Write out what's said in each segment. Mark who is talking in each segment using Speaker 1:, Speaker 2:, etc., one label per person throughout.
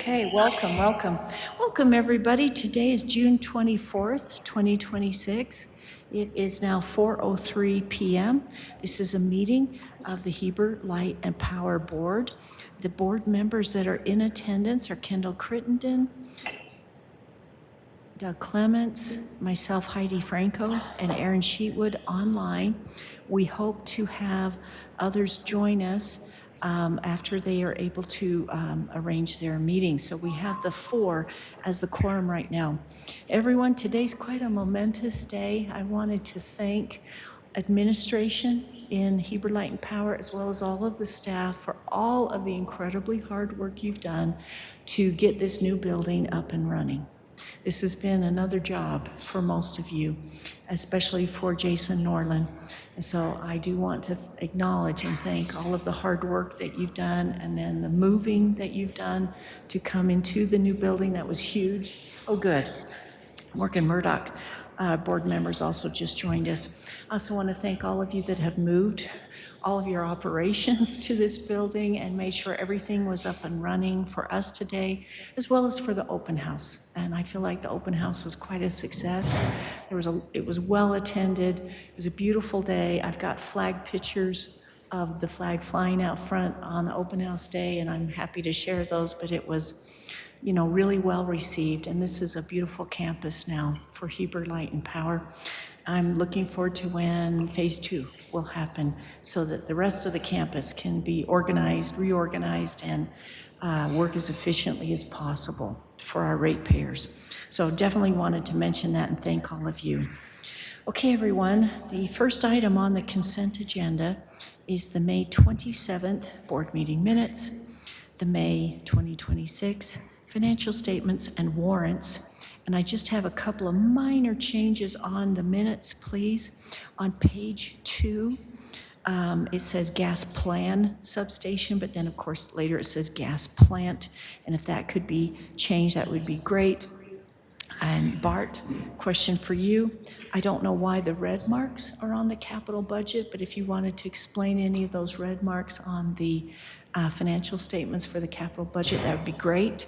Speaker 1: Okay, welcome, welcome. Welcome, everybody. Today is June 24th, 2026. It is now 4:03 p.m. This is a meeting of the Heber Light and Power Board. The board members that are in attendance are Kendall Crittenden, Doug Clements, myself, Heidi Franco, and Aaron Sheetwood online. We hope to have others join us after they are able to arrange their meetings. So we have the four as the quorum right now. Everyone, today's quite a momentous day. I wanted to thank administration in Heber Light and Power, as well as all of the staff, for all of the incredibly hard work you've done to get this new building up and running. This has been another job for most of you, especially for Jason Norland. And so I do want to acknowledge and thank all of the hard work that you've done, and then the moving that you've done to come into the new building. That was huge. Oh, good. Morgan Murdoch, board members, also just joined us. I also want to thank all of you that have moved all of your operations to this building and made sure everything was up and running for us today, as well as for the open house. And I feel like the open house was quite a success. It was well attended. It was a beautiful day. I've got flag pictures of the flag flying out front on the open house day, and I'm happy to share those, but it was, you know, really well received. And this is a beautiful campus now for Heber Light and Power. I'm looking forward to when phase 2 will happen so that the rest of the campus can be organized, reorganized, and work as efficiently as possible for our ratepayers. So definitely wanted to mention that and thank all of you. Okay, everyone, the first item on the consent agenda is the May 27th board meeting minutes, the May 2026 financial statements and warrants. And I just have a couple of minor changes on the minutes, please. On page 2, it says gas plan substation, but then of course later it says gas plant. And if that could be changed, that would be great. And Bart, question for you. I don't know why the red marks are on the capital budget, but if you wanted to explain any of those red marks on the financial statements for the capital budget, that would be great.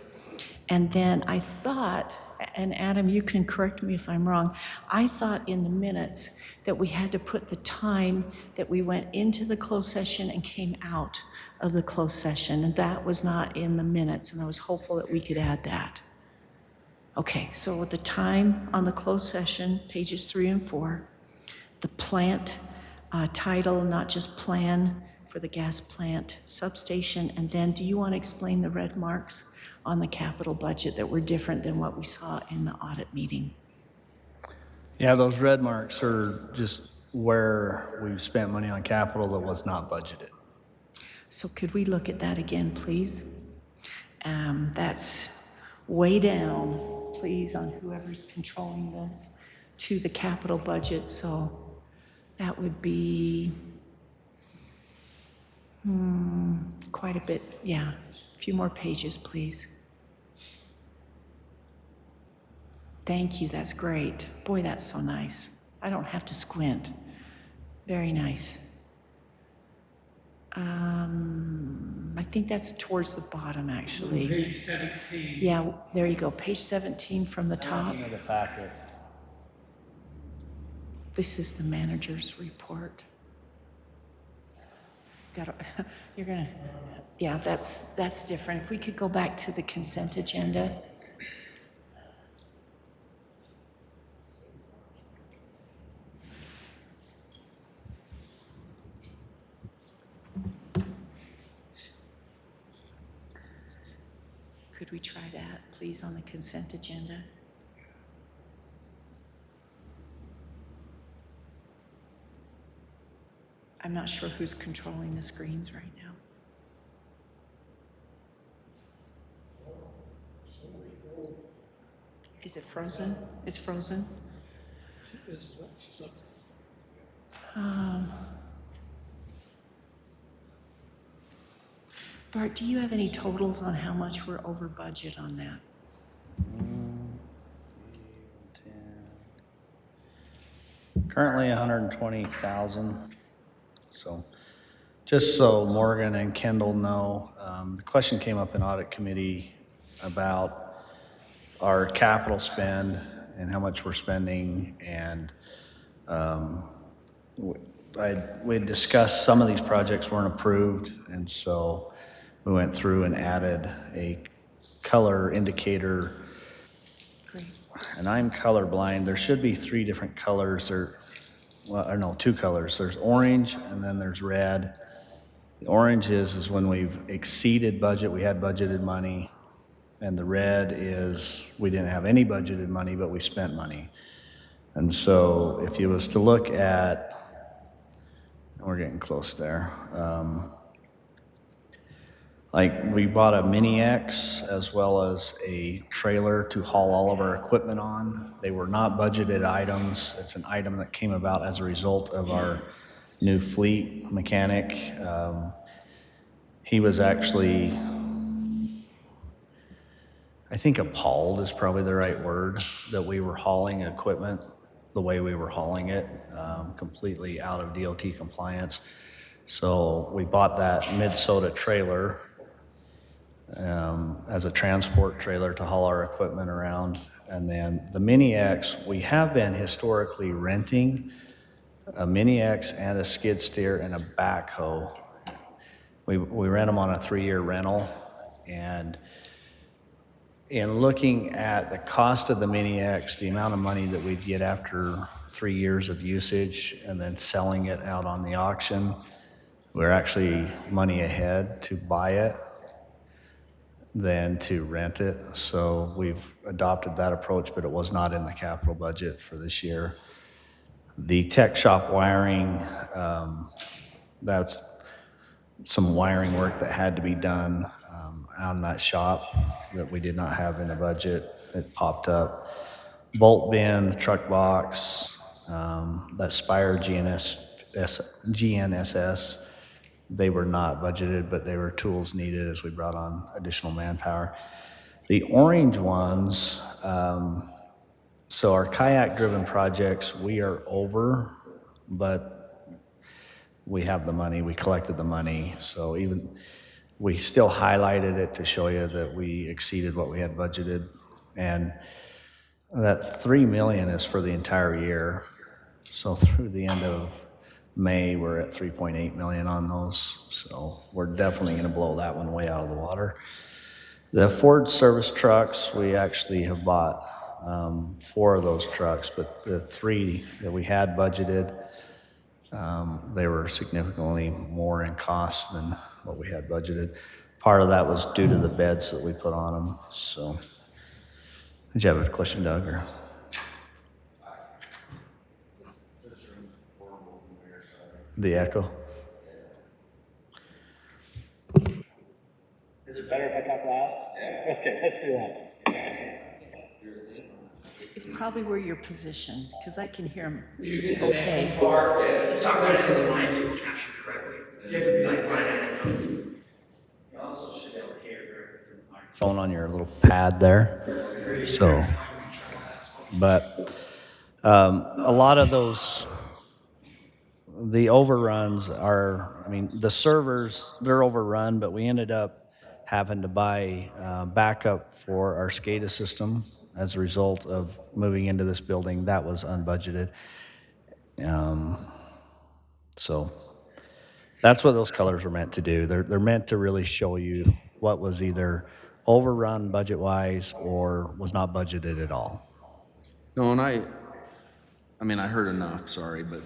Speaker 1: And then I thought, and Adam, you can correct me if I'm wrong, I thought in the minutes that we had to put the time that we went into the closed session and came out of the closed session, and that was not in the minutes, and I was hopeful that we could add that. Okay, so with the time on the closed session, pages 3 and 4, the plant title, not just plan for the gas plant substation, and then do you want to explain the red marks on the capital budget that were different than what we saw in the audit meeting?
Speaker 2: Yeah, those red marks are just where we've spent money on capital that was not budgeted.
Speaker 1: So could we look at that again, please? That's way down, please, on whoever's controlling this, to the capital budget. So that would be quite a bit, yeah. A few more pages, please. Thank you, that's great. Boy, that's so nice. I don't have to squint. Very nice. I think that's towards the bottom, actually.
Speaker 3: Page 17.
Speaker 1: Yeah, there you go, page 17 from the top.
Speaker 2: Of the packet.
Speaker 1: This is the manager's report. You're gonna, yeah, that's different. If we could go back to the consent agenda. Could we try that, please, on the consent agenda? I'm not sure who's controlling the screens right now. Is it frozen? It's frozen? Bart, do you have any totals on how much we're over budget on that?
Speaker 2: 10. Currently 120,000. So just so Morgan and Kendall know, the question came up in audit committee about our capital spend and how much we're spending, and we had discussed some of these projects weren't approved, and so we went through and added a color indicator.
Speaker 1: Great.
Speaker 2: And I'm colorblind. There should be 3 different colors, or, well, or no, 2 colors. There's orange and then there's red. The orange is when we've exceeded budget, we had budgeted money. And the red is we didn't have any budgeted money, but we spent money. And so if you was to look at, we're getting close there. Like we bought a Mini X as well as a trailer to haul all of our equipment on. They were not budgeted items. It's an item that came about as a result of our new fleet mechanic. He was actually, I think appalled is probably the right word, that we were hauling equipment the way we were hauling it, completely out of DOT compliance. So we bought that Minnesota trailer as a transport trailer to haul our equipment around. And then the Mini X, we have been historically renting a Mini X and a skid steer and a backhoe. We rent them on a 3-year rental, and in looking at the cost of the Mini X, the amount of money that we'd get after 3 years of usage and then selling it out on the auction, we're actually money ahead to buy it than to rent it. So we've adopted that approach, but it was not in the capital budget for this year. The tech shop wiring, that's some wiring work that had to be done on that shop that we did not have in the budget. It popped up. Bolt bin, truck box, that Spire GNSS, they were not budgeted, but they were tools needed as we brought on additional manpower. The orange ones, so our kayak-driven projects, we are over, but we have the money, we collected the money, so even, we still highlighted it to show you that we exceeded what we had budgeted. And that 3 million is for the entire year. So through the end of May, we're at 3.8 million on those. So we're definitely gonna blow that one way out of the water. The Ford service trucks, we actually have bought 4 of those trucks, but the 3 that we had budgeted, they were significantly more in cost than what we had budgeted. Part of that was due to the beds that we put on them. So, did you have a question, Doug? Or? The echo.
Speaker 3: Is it better if I talk loud? Yeah. Okay, let's do that.
Speaker 1: It's probably where you're positioned, because I can hear him
Speaker 4: You
Speaker 1: okay.
Speaker 4: Talk right into the mic, you will capture correctly. You have to be like right at it. You also should be able to hear your
Speaker 2: Phone on your little pad there. So, but a lot of those, the overruns are, I mean, the servers, they're overrun, but we ended up having to buy backup for our SCADA system as a result of moving into this building. That was unbudgeted. So that's what those colors were meant to do. They're meant to really show you what was either overrun budget-wise or was not budgeted at all.
Speaker 5: No, and I mean, I heard enough, sorry, but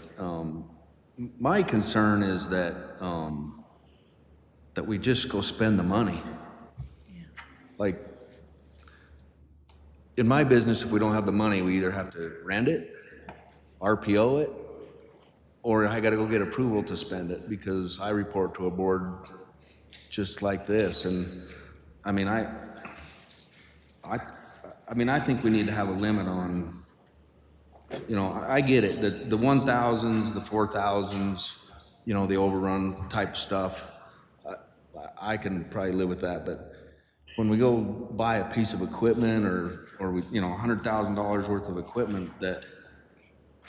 Speaker 5: my concern is that that we just go spend the money.
Speaker 1: Yeah.
Speaker 5: Like, in my business, if we don't have the money, we either have to rent it, RPO it, or I gotta go get approval to spend it, because I report to a board just like this, and I mean, I think we need to have a limit on, you know, I get it, the 1,000s, the 4,000s, you know, the overrun type stuff, I can probably live with that, but when we go buy a piece of equipment or we, you know, $100,000 worth of equipment that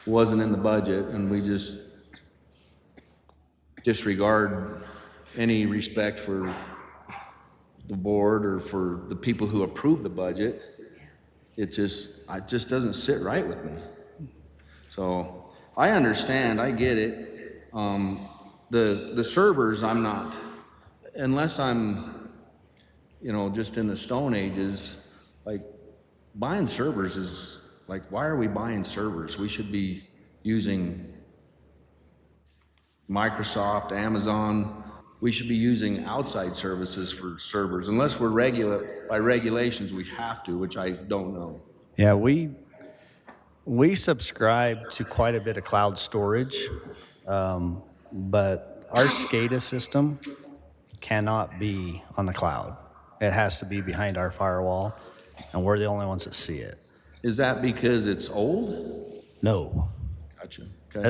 Speaker 5: wasn't in the budget, and we just disregard any respect for the board or for the people who approve the budget, it just doesn't sit right with me. So I understand, I get it. The servers, I'm not, unless I'm, just in the Stone Ages, like buying servers is like, why are we buying servers? We should be using Microsoft, Amazon. We should be using outside services for servers, unless we're by regulations, we have to, which I don't know.
Speaker 2: Yeah, we subscribe to quite a bit of cloud storage, but our SCADA system cannot be on the cloud. It has to be behind our firewall, and we're the only ones that see it.
Speaker 5: Is that because it's old?
Speaker 2: No,
Speaker 5: Gotcha. Okay.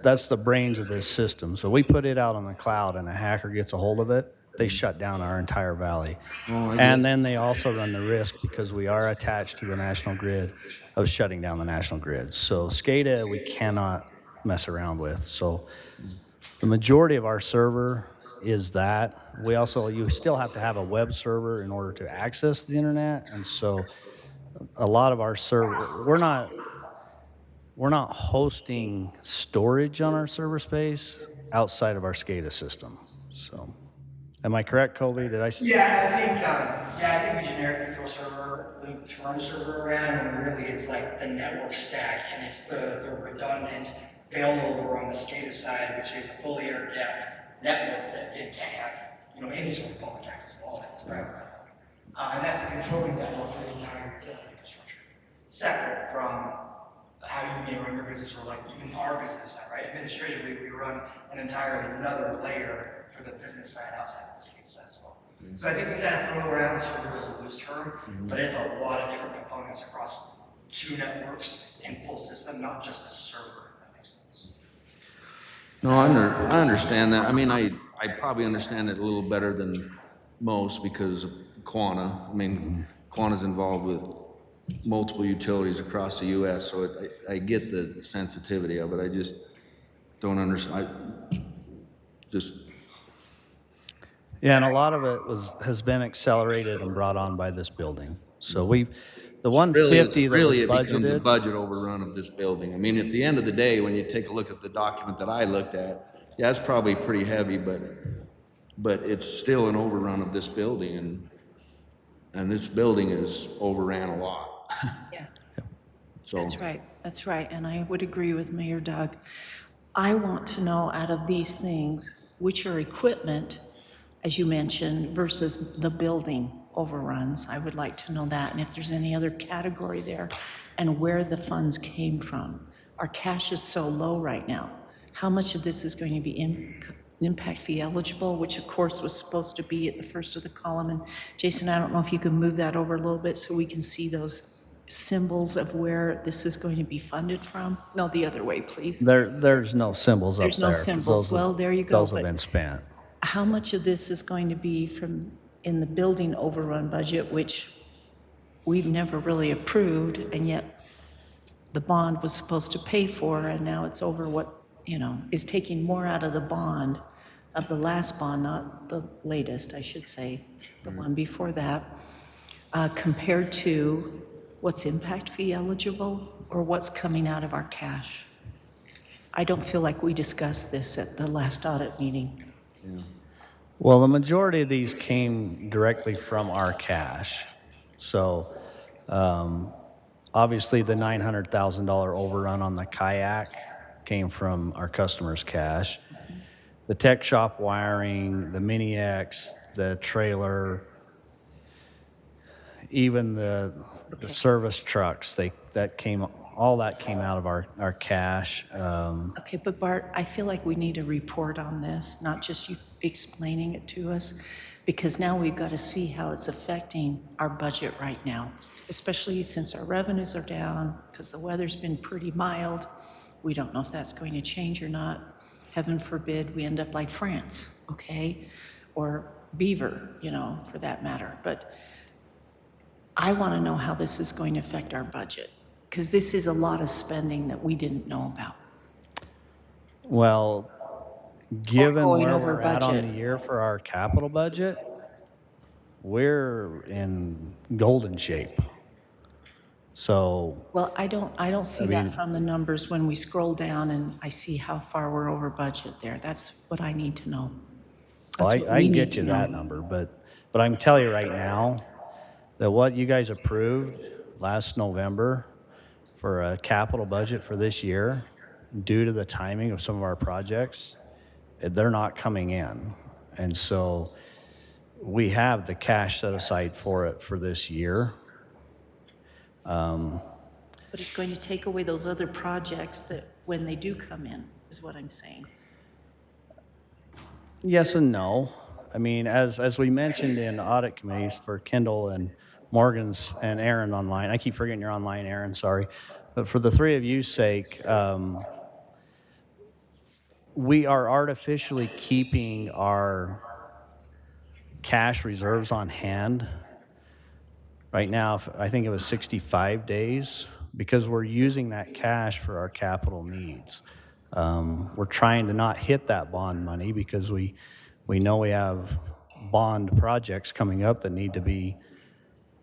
Speaker 2: that's the brains of this system. So we put it out on the cloud, and a hacker gets a hold of it, they shut down our entire valley.
Speaker 5: Oh, I get
Speaker 2: And
Speaker 5: it.
Speaker 2: then they also run the risk, because we are attached to the national grid, of shutting down the national grid. So SCADA we cannot mess around with. So the majority of our server is that. You still have to have a web server in order to access the internet. And so a lot of our server, we're not hosting storage on our server space outside of our SCADA system. So, am I correct, Colby? Did I?
Speaker 4: I think we generically throw the term server around, and really it's like the network stack, and it's the redundant failover on the SCADA side, which is a fully air-gapped network that again can't have any sort of public access to all that stuff. And that's the controlling network for the entire utility infrastructure, separate from how you may run your business, or like even our business side, right? Administratively, we run an entirely another layer for the business side outside the SCADA side as well. So I think we kind of throw around server as a loose term, but it's a lot of different components across two networks and full system, not just a server, if that makes sense.
Speaker 5: No, I understand that. I mean, I probably understand it a little better than most because of Quanta. I mean, Quanta's involved with multiple utilities across the U.S., so I get the sensitivity of it. I just don't understand.
Speaker 2: Yeah, and a lot of it has been accelerated and brought on by this building. So the 150 that was
Speaker 5: it becomes a
Speaker 2: budgeted.
Speaker 5: budget overrun of this building. I mean, at the end of the day, when you take a look at the document that I looked at, yeah, it's probably pretty heavy, but it's still an overrun of this building, and this building is overran a lot.
Speaker 1: Yeah,
Speaker 5: So
Speaker 1: that's right, and I would agree with Mayor Doug. I want to know, out of these things, which are equipment, as you mentioned, versus the building overruns. I would like to know that, and if there's any other category there, and where the funds came from. Our cash is so low right now. How much of this is going to be impact fee eligible, which of course was supposed to be at the first of the column? And Jason, I don't know if you can move that over a little bit so we can see those symbols of where this is going to be funded from. No, the other way, please.
Speaker 2: There's no symbols up there.
Speaker 1: There's no
Speaker 2: 'cause
Speaker 1: symbols. Well, there you go.
Speaker 2: Those have
Speaker 1: But
Speaker 2: been spent.
Speaker 1: how much of this is going to be in the building overrun budget, which we've never really approved, and yet the bond was supposed to pay for, and now it's over what, is taking more out of the bond, of the last bond, not the latest, I should say, the one before that, compared to what's impact fee eligible or what's coming out of our cash. I don't feel like we discussed this at the last audit meeting.
Speaker 2: Well, the majority of these came directly from our cash. So, obviously, the $900,000 overrun on the kayak came from our customers' cash. The tech shop wiring, the Mini X, the trailer, even the service trucks, all that came out of our cash.
Speaker 1: Okay, but Bart, I feel like we need a report on this, not just you explaining it to us, because now we've got to see how it's affecting our budget right now, especially since our revenues are down, because the weather's been pretty mild. We don't know if that's going to change or not. Heaven forbid we end up like France, okay? Or Beaver, for that matter. But I want to know how this is going to affect our budget, because this is a lot of spending that we didn't know about.
Speaker 2: Well, given
Speaker 1: going
Speaker 2: where
Speaker 1: over
Speaker 2: we're at on
Speaker 1: budget.
Speaker 2: the year for our capital budget, we're in golden shape. So,
Speaker 1: Well, I don't see that
Speaker 2: mean-
Speaker 1: from the numbers when we scroll down and I see how far we're over budget there. That's what I need to know.
Speaker 2: well,
Speaker 1: That's what
Speaker 2: I
Speaker 1: we
Speaker 2: can
Speaker 1: need
Speaker 2: get
Speaker 1: to
Speaker 2: you
Speaker 1: know.
Speaker 2: that number, but I can tell you right now that what you guys approved last November for a capital budget for this year, due to the timing of some of our projects, they're not coming in. And so we have the cash set aside for it for this year.
Speaker 1: But it's going to take away those other projects that, when they do come in, is what I'm saying.
Speaker 2: Yes and no. I mean, as we mentioned in audit committees for Kendall and Morgan's and Aaron online, I keep forgetting you're online, Aaron, sorry. But for the three of you's sake, we are artificially keeping our cash reserves on hand. Right now, I think it was 65 days because we're using that cash for our capital needs. We're trying to not hit that bond money because we know we have bond projects coming up that need to be,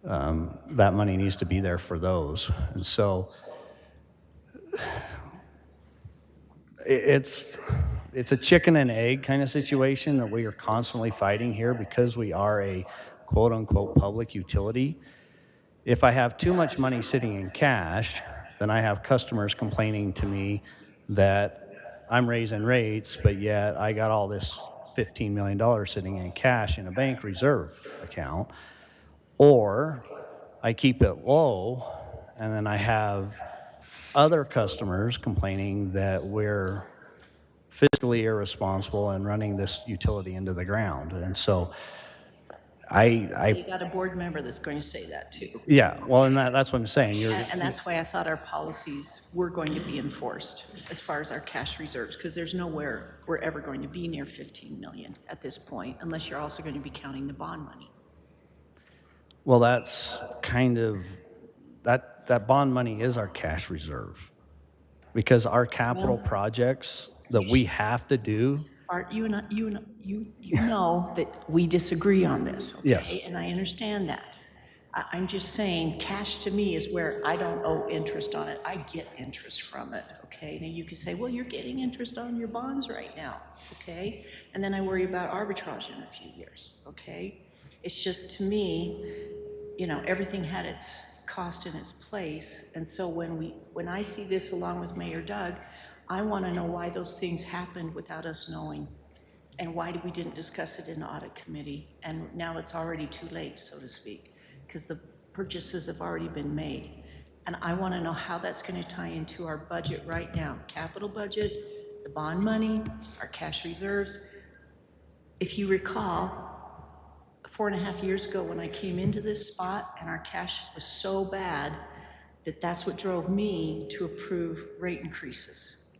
Speaker 2: that money needs to be there for those. And so it's a chicken and egg kind of situation that we are constantly fighting here because we are a quote unquote public utility. If I have too much money sitting in cash, then I have customers complaining to me that I'm raising rates, but yet I got all this $15 million sitting in cash in a bank reserve account. Or I keep it low, and then I have other customers complaining that we're fiscally irresponsible and running this utility into the ground. And so
Speaker 1: You got a board member that's going to say that too.
Speaker 2: yeah, well, and that's what I'm saying.
Speaker 1: And that's why I thought our policies were going to be enforced as far as our cash reserves, because there's nowhere we're ever going to be near 15 million at this point, unless you're also going to be counting the bond money.
Speaker 2: Well, that's kind of, that bond money is our cash reserve. Because our capital projects that we have to do,
Speaker 1: Art, you know that we disagree on this, okay?
Speaker 2: Yes.
Speaker 1: And I understand that. I'm just saying, cash to me is where I don't owe interest on it. I get interest from it, okay? Now, you could say, well, you're getting interest on your bonds right now, okay? And then I worry about arbitrage in a few years, okay? It's just, to me, everything had its cost in its place. And so when I see this along with Mayor Doug, I want to know why those things happened without us knowing. And why we didn't discuss it in the audit committee. And now it's already too late, so to speak, because the purchases have already been made. And I want to know how that's going to tie into our budget right now. Capital budget, the bond money, our cash reserves. If you recall, 4.5 years ago when I came into this spot and our cash was so bad that that's what drove me to approve rate increases.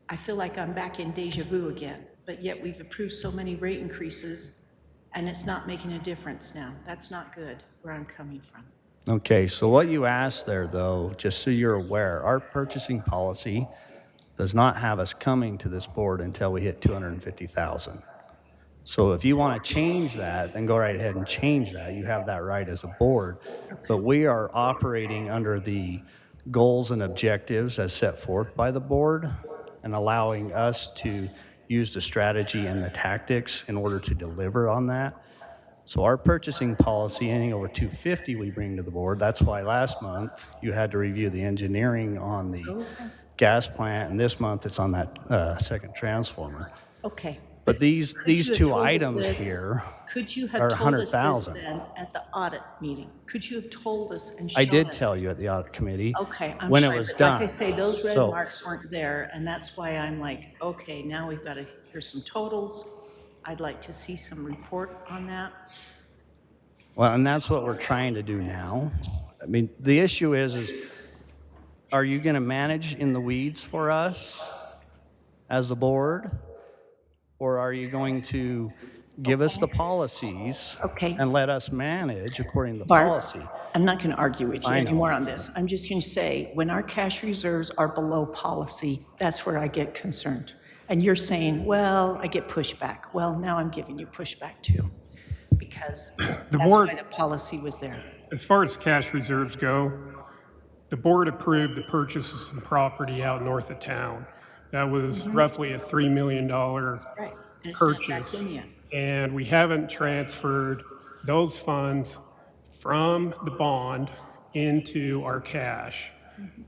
Speaker 1: I feel like I'm back in deja vu again, but yet we've approved so many rate increases and it's not making a difference now. That's not good where I'm coming from.
Speaker 2: okay, so what you asked there, though, just so you're aware, our purchasing policy does not have us coming to this board until we hit 250,000. So if you want to change that, then go right ahead and change that. You have that right as a board. But we are operating under the goals and objectives as set forth by the board and allowing us to use the strategy and the tactics in order to deliver on that. So our purchasing policy, anything over 250 we bring to the board. That's why last month you had to review the engineering on the gas plant, and this month it's on that second transformer.
Speaker 1: Okay.
Speaker 2: But these
Speaker 1: Could you have
Speaker 2: two
Speaker 1: told us
Speaker 2: items
Speaker 1: this-
Speaker 2: here
Speaker 1: Could you
Speaker 2: are
Speaker 1: have told us this
Speaker 2: 100,000.
Speaker 1: then at the audit meeting? Could you have told us and shown us?
Speaker 2: I did tell you at the audit committee.
Speaker 1: Okay, I'm
Speaker 2: when
Speaker 1: sorry,
Speaker 2: it was
Speaker 1: but
Speaker 2: done.
Speaker 1: like I say, those red
Speaker 2: So-
Speaker 1: marks weren't there, and that's why I'm like, okay, now we've got to hear some totals. I'd like to see some report on that.
Speaker 2: Well, and that's what we're trying to do now. I mean, the issue is are you going to manage in the weeds for us as the board? Or are you going to give us the policies
Speaker 1: Okay.
Speaker 2: and let us manage according to the
Speaker 1: Bart,
Speaker 2: policy?
Speaker 1: I'm not going to argue with you
Speaker 2: I know.
Speaker 1: anymore on this. I'm just going to say, when our cash reserves are below policy, that's where I get concerned. And you're saying, well, I get pushback. Well, now I'm giving you pushback too. because
Speaker 6: The
Speaker 1: that's
Speaker 6: board,
Speaker 1: why the policy was there.
Speaker 6: as far as cash reserves go, the board approved the purchase of some property out north of town. That was roughly a $3 million
Speaker 1: Right. And it's not back
Speaker 6: purchase.
Speaker 1: in yet.
Speaker 6: And we haven't transferred those funds from the bond into our cash.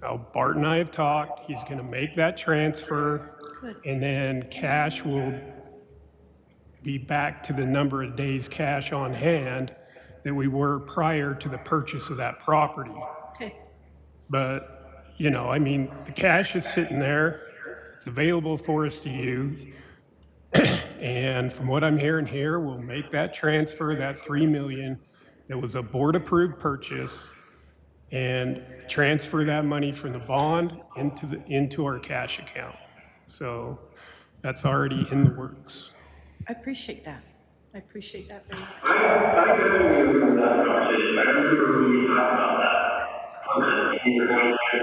Speaker 6: Now, Bart and I have talked, he's gonna make that transfer,
Speaker 1: Good.
Speaker 6: and then cash will be back to the number of days cash on hand that we were prior to the purchase of that property.
Speaker 1: Okay.
Speaker 6: But, I mean, the cash is sitting there, it's available for us to use. And from what I'm hearing here, we'll make that transfer, that 3 million that was a board-approved purchase, and transfer that money from the bond into our cash account. So that's already in the works.
Speaker 1: I appreciate that. I appreciate that very much.
Speaker 3: I got you from that conversation. I remember we talked about that. Okay, you were going to.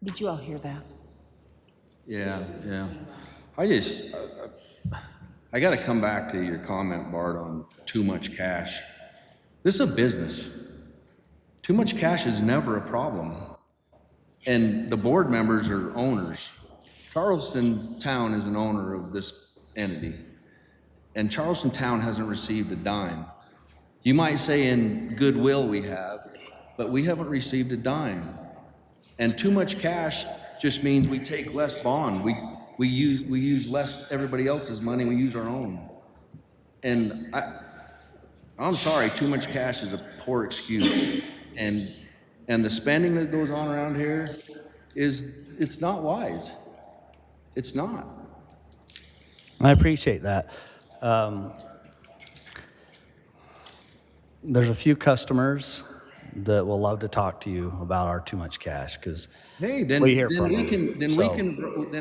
Speaker 1: Did you all hear that?
Speaker 5: Yeah. I got to come back to your comment, Bart, on too much cash. This is a business. Too much cash is never a problem. And the board members are owners. Charleston Town is an owner of this entity. And Charleston Town hasn't received a dime. You might say in goodwill we have, but we haven't received a dime. And too much cash just means we take less bond. We use less everybody else's money, we use our own. And I'm sorry, too much cash is a poor excuse. And the spending that goes on around here it's not wise. It's not.
Speaker 2: I appreciate that. There's a few customers that will love to talk to you about our too much cash because
Speaker 5: Hey, then
Speaker 2: we hear
Speaker 5: then
Speaker 2: from
Speaker 5: we
Speaker 2: them.
Speaker 5: can then
Speaker 2: So-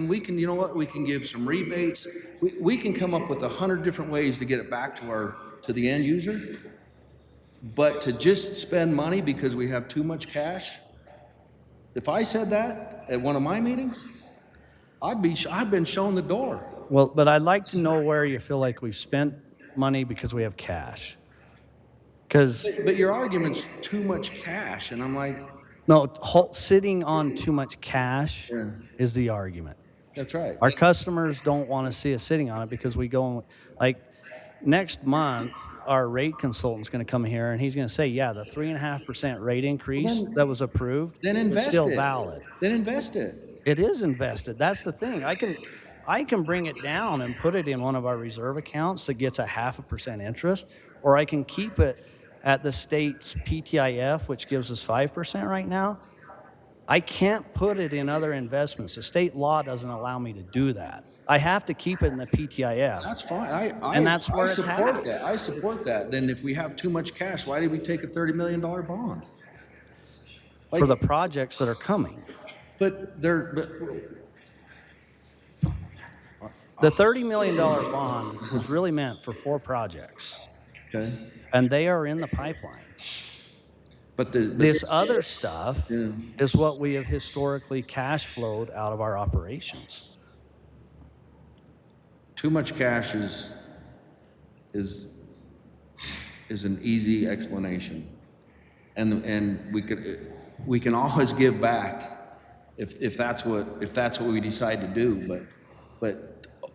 Speaker 5: we can you know what, we can give some rebates. We can come up with 100 different ways to get it back to the end user. But to just spend money because we have too much cash, if I said that at one of my meetings, I've been shown the door.
Speaker 2: Well, but I'd like to know where you feel like we've spent money because we have cash. Because
Speaker 5: But your argument's too much cash, and I'm like,
Speaker 2: sitting on too much cash
Speaker 5: Yeah.
Speaker 2: is the argument.
Speaker 5: that's right.
Speaker 2: Our customers don't want to see us sitting on it because we go and, like, next month, our rate consultant's going to come here and he's going to say, yeah, the 3.5% rate increase that was approved
Speaker 5: Then
Speaker 2: is
Speaker 5: invest
Speaker 2: still
Speaker 5: it.
Speaker 2: valid.
Speaker 5: Then invest it.
Speaker 2: It is invested. That's the thing. I can bring it down and put it in one of our reserve accounts that gets a 0.5% interest, or I can keep it at the state's PTIF, which gives us 5% right now. I can't put it in other investments. The state law doesn't allow me to do that. I have to keep it in the PTIF.
Speaker 5: That's fine.
Speaker 2: And that's where it's
Speaker 5: support
Speaker 2: at.
Speaker 5: that. I support that. Then if we have too much cash, why did we take a $30 million bond?
Speaker 2: For the projects that are coming.
Speaker 5: But
Speaker 2: The $30 million bond was really meant for 4 projects,
Speaker 5: okay.
Speaker 2: and they are in the pipeline.
Speaker 5: But
Speaker 2: This other stuff is what we have historically cash flowed out of our operations.
Speaker 5: too much cash is an easy explanation, and we can always give back if that's what we decide to do. But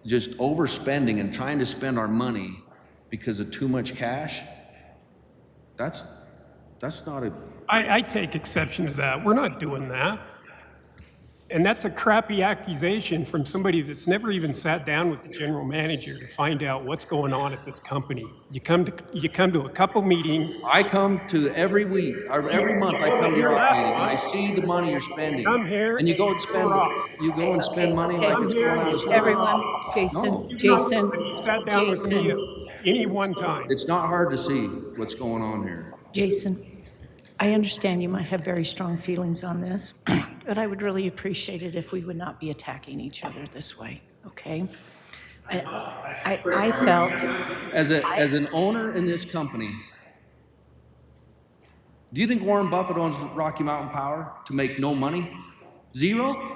Speaker 5: just overspending and trying to spend our money because of too much cash, that's not a.
Speaker 6: I take exception to that. We're not doing that. And that's a crappy accusation from somebody that's never even sat down with the general manager to find out what's going on at this company. You come to a couple meetings.
Speaker 5: I come to every week, or every month. I come to your meeting and I see the money you're spending.
Speaker 6: Come here
Speaker 5: and you go and spend. You go and spend money like it's going out of style.
Speaker 1: Everyone, Jason,
Speaker 5: No.
Speaker 1: Jason,
Speaker 6: You sat down with me
Speaker 1: Jason,
Speaker 6: any one time.
Speaker 5: It's not hard to see what's going on here.
Speaker 1: Jason. I understand you might have very strong feelings on this, but I would really appreciate it if we would not be attacking each other this way, okay? I felt,
Speaker 5: As an owner in this company, Do you think Warren Buffett owns Rocky Mountain Power to make no money? Zero?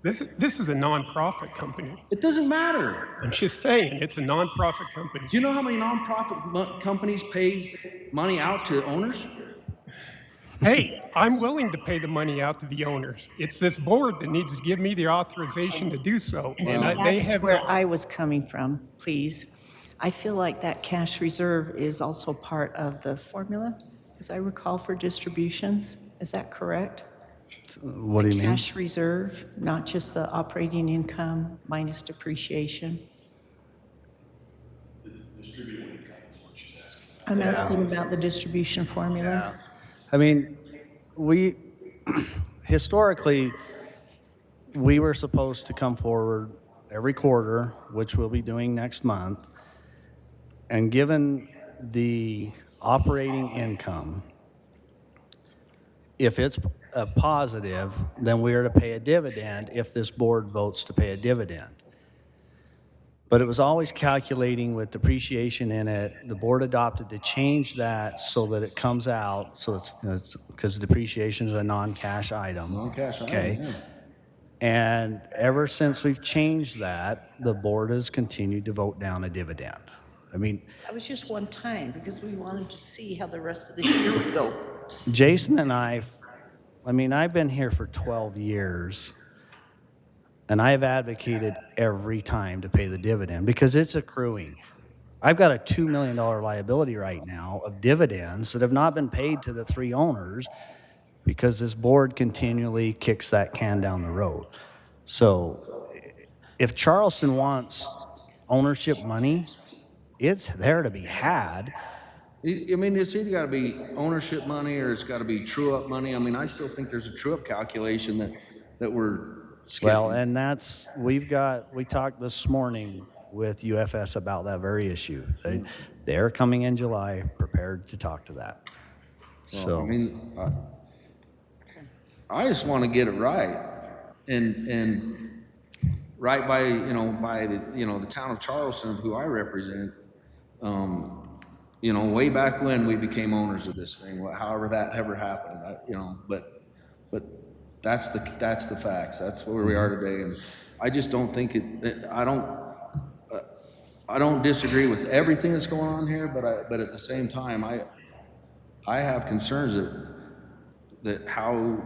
Speaker 6: This is a nonprofit company.
Speaker 5: It doesn't matter.
Speaker 6: I'm just saying, it's a nonprofit company.
Speaker 5: Do you know how many nonprofit companies pay money out to owners?
Speaker 6: Hey, I'm willing to pay the money out to the owners. It's this board that needs to give me the authorization to do so.
Speaker 1: And
Speaker 6: And
Speaker 1: see,
Speaker 6: they
Speaker 1: that's
Speaker 6: have
Speaker 1: where
Speaker 6: not.
Speaker 1: I was coming from, please. I feel like that cash reserve is also part of the formula, as I recall, for distributions. Is that correct?
Speaker 2: What do you mean?
Speaker 1: Cash reserve, not just the operating income minus depreciation. I'm asking about the distribution formula.
Speaker 2: I mean, we, historically, we were supposed to come forward every quarter, which we'll be doing next month. And given the operating income, if it's a positive, then we are to pay a dividend if this board votes to pay a dividend. But it was always calculating with depreciation in it. The board adopted to change that so that it comes out, so it's because depreciation is a non-cash item.
Speaker 5: Non-cash item,
Speaker 2: Okay.
Speaker 5: yeah.
Speaker 2: And ever since we've changed that, the board has continued to vote down a dividend. I mean,
Speaker 1: That was just one time because we wanted to see how the rest of this year would go.
Speaker 2: Jason and I've been here for 12 years, and I've advocated every time to pay the dividend because it's accruing. I've got a $2 million liability right now of dividends that have not been paid to the three owners because this board continually kicks that can down the road. So if Charleston wants ownership money, it's there to be had.
Speaker 5: I mean, it's either got to be ownership money or it's got to be true-up money. I mean, I still think there's a true-up calculation that we're skipping.
Speaker 2: Well, and we talked this morning with UFS about that very issue. They're coming in July prepared to talk to that. So,
Speaker 5: I mean, I just want to get it right and right by, the town of Charleston, who I represent. Way back when we became owners of this thing, however that ever happened, but that's the facts. That's where we are today. And I just don't think I don't disagree with everything that's going on here, but at the same time, I have concerns that how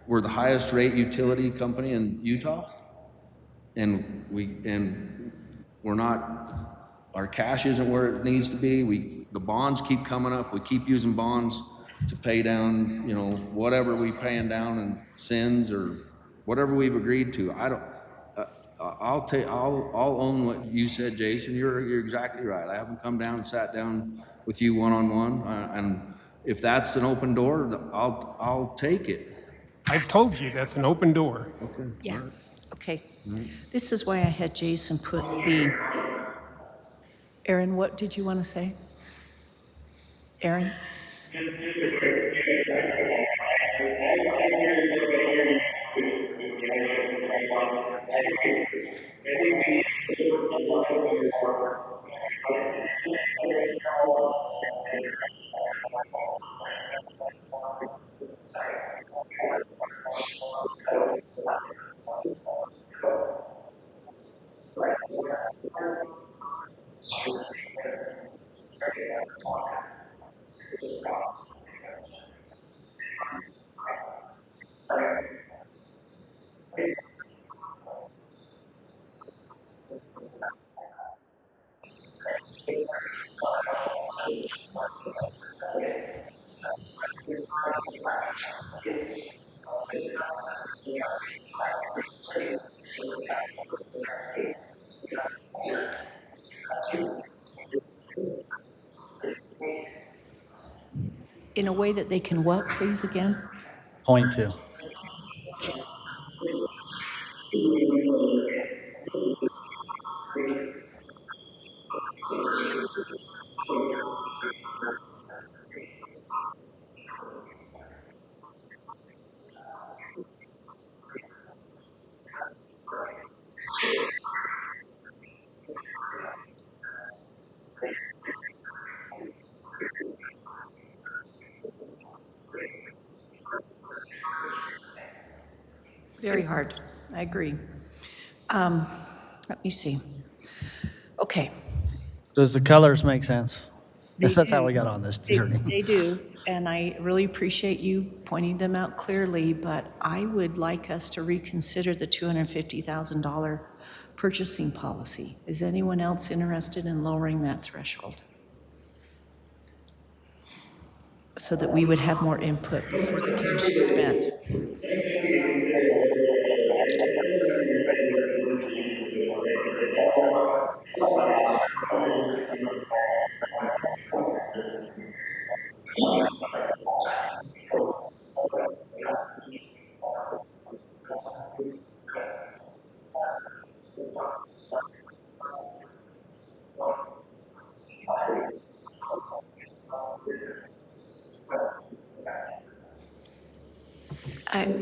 Speaker 5: we're the highest rate utility company in Utah, and we're not, our cash isn't where it needs to be. The bonds keep coming up. We keep using bonds to pay down, whatever we paying down in sins or whatever we've agreed to. I'll own what you said, Jason. You're exactly right. I haven't come down and sat down with you one-on-one, and if that's an open door, I'll take it.
Speaker 6: I've told you that's an open door.
Speaker 5: Okay.
Speaker 1: Yeah, okay. This is why I had Jason put the, Aaron, what did you want to say? Aaron? In a way that they can what, please, again?
Speaker 2: point two.
Speaker 1: Very hard. I agree. Let me see. Okay.
Speaker 2: Does the colors make sense?
Speaker 1: They
Speaker 2: That's how
Speaker 1: do.
Speaker 2: we got on this
Speaker 1: They
Speaker 2: journey.
Speaker 1: they do, and I really appreciate you pointing them out clearly, but I would like us to reconsider the $250,000 purchasing policy. Is anyone else interested in lowering that threshold? So that we would have more input before the cash is spent.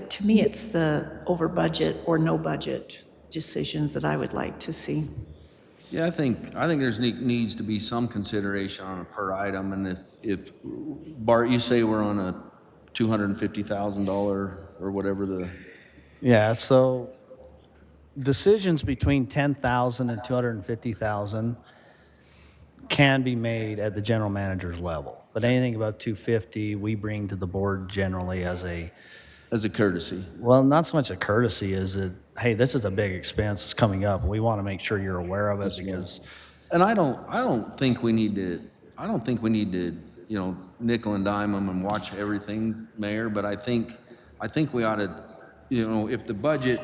Speaker 1: To me, it's the over budget or no budget decisions that I would like to see.
Speaker 5: Yeah, I think there's needs to be some consideration on a per item, and if Bart, you say we're on a $250,000 or whatever the,
Speaker 2: Yeah, so decisions between 10,000 and 250,000 can be made at the general manager's level. But anything above 250, we bring to the board generally as a,
Speaker 5: as a courtesy.
Speaker 2: well, not so much a courtesy as a, hey, this is a big expense, it's coming up. We want to make sure you're aware of it because,
Speaker 5: And I don't think we need to, you know, nickel and dime them and watch everything, Mayor, but I think we ought to, you know, if the budget,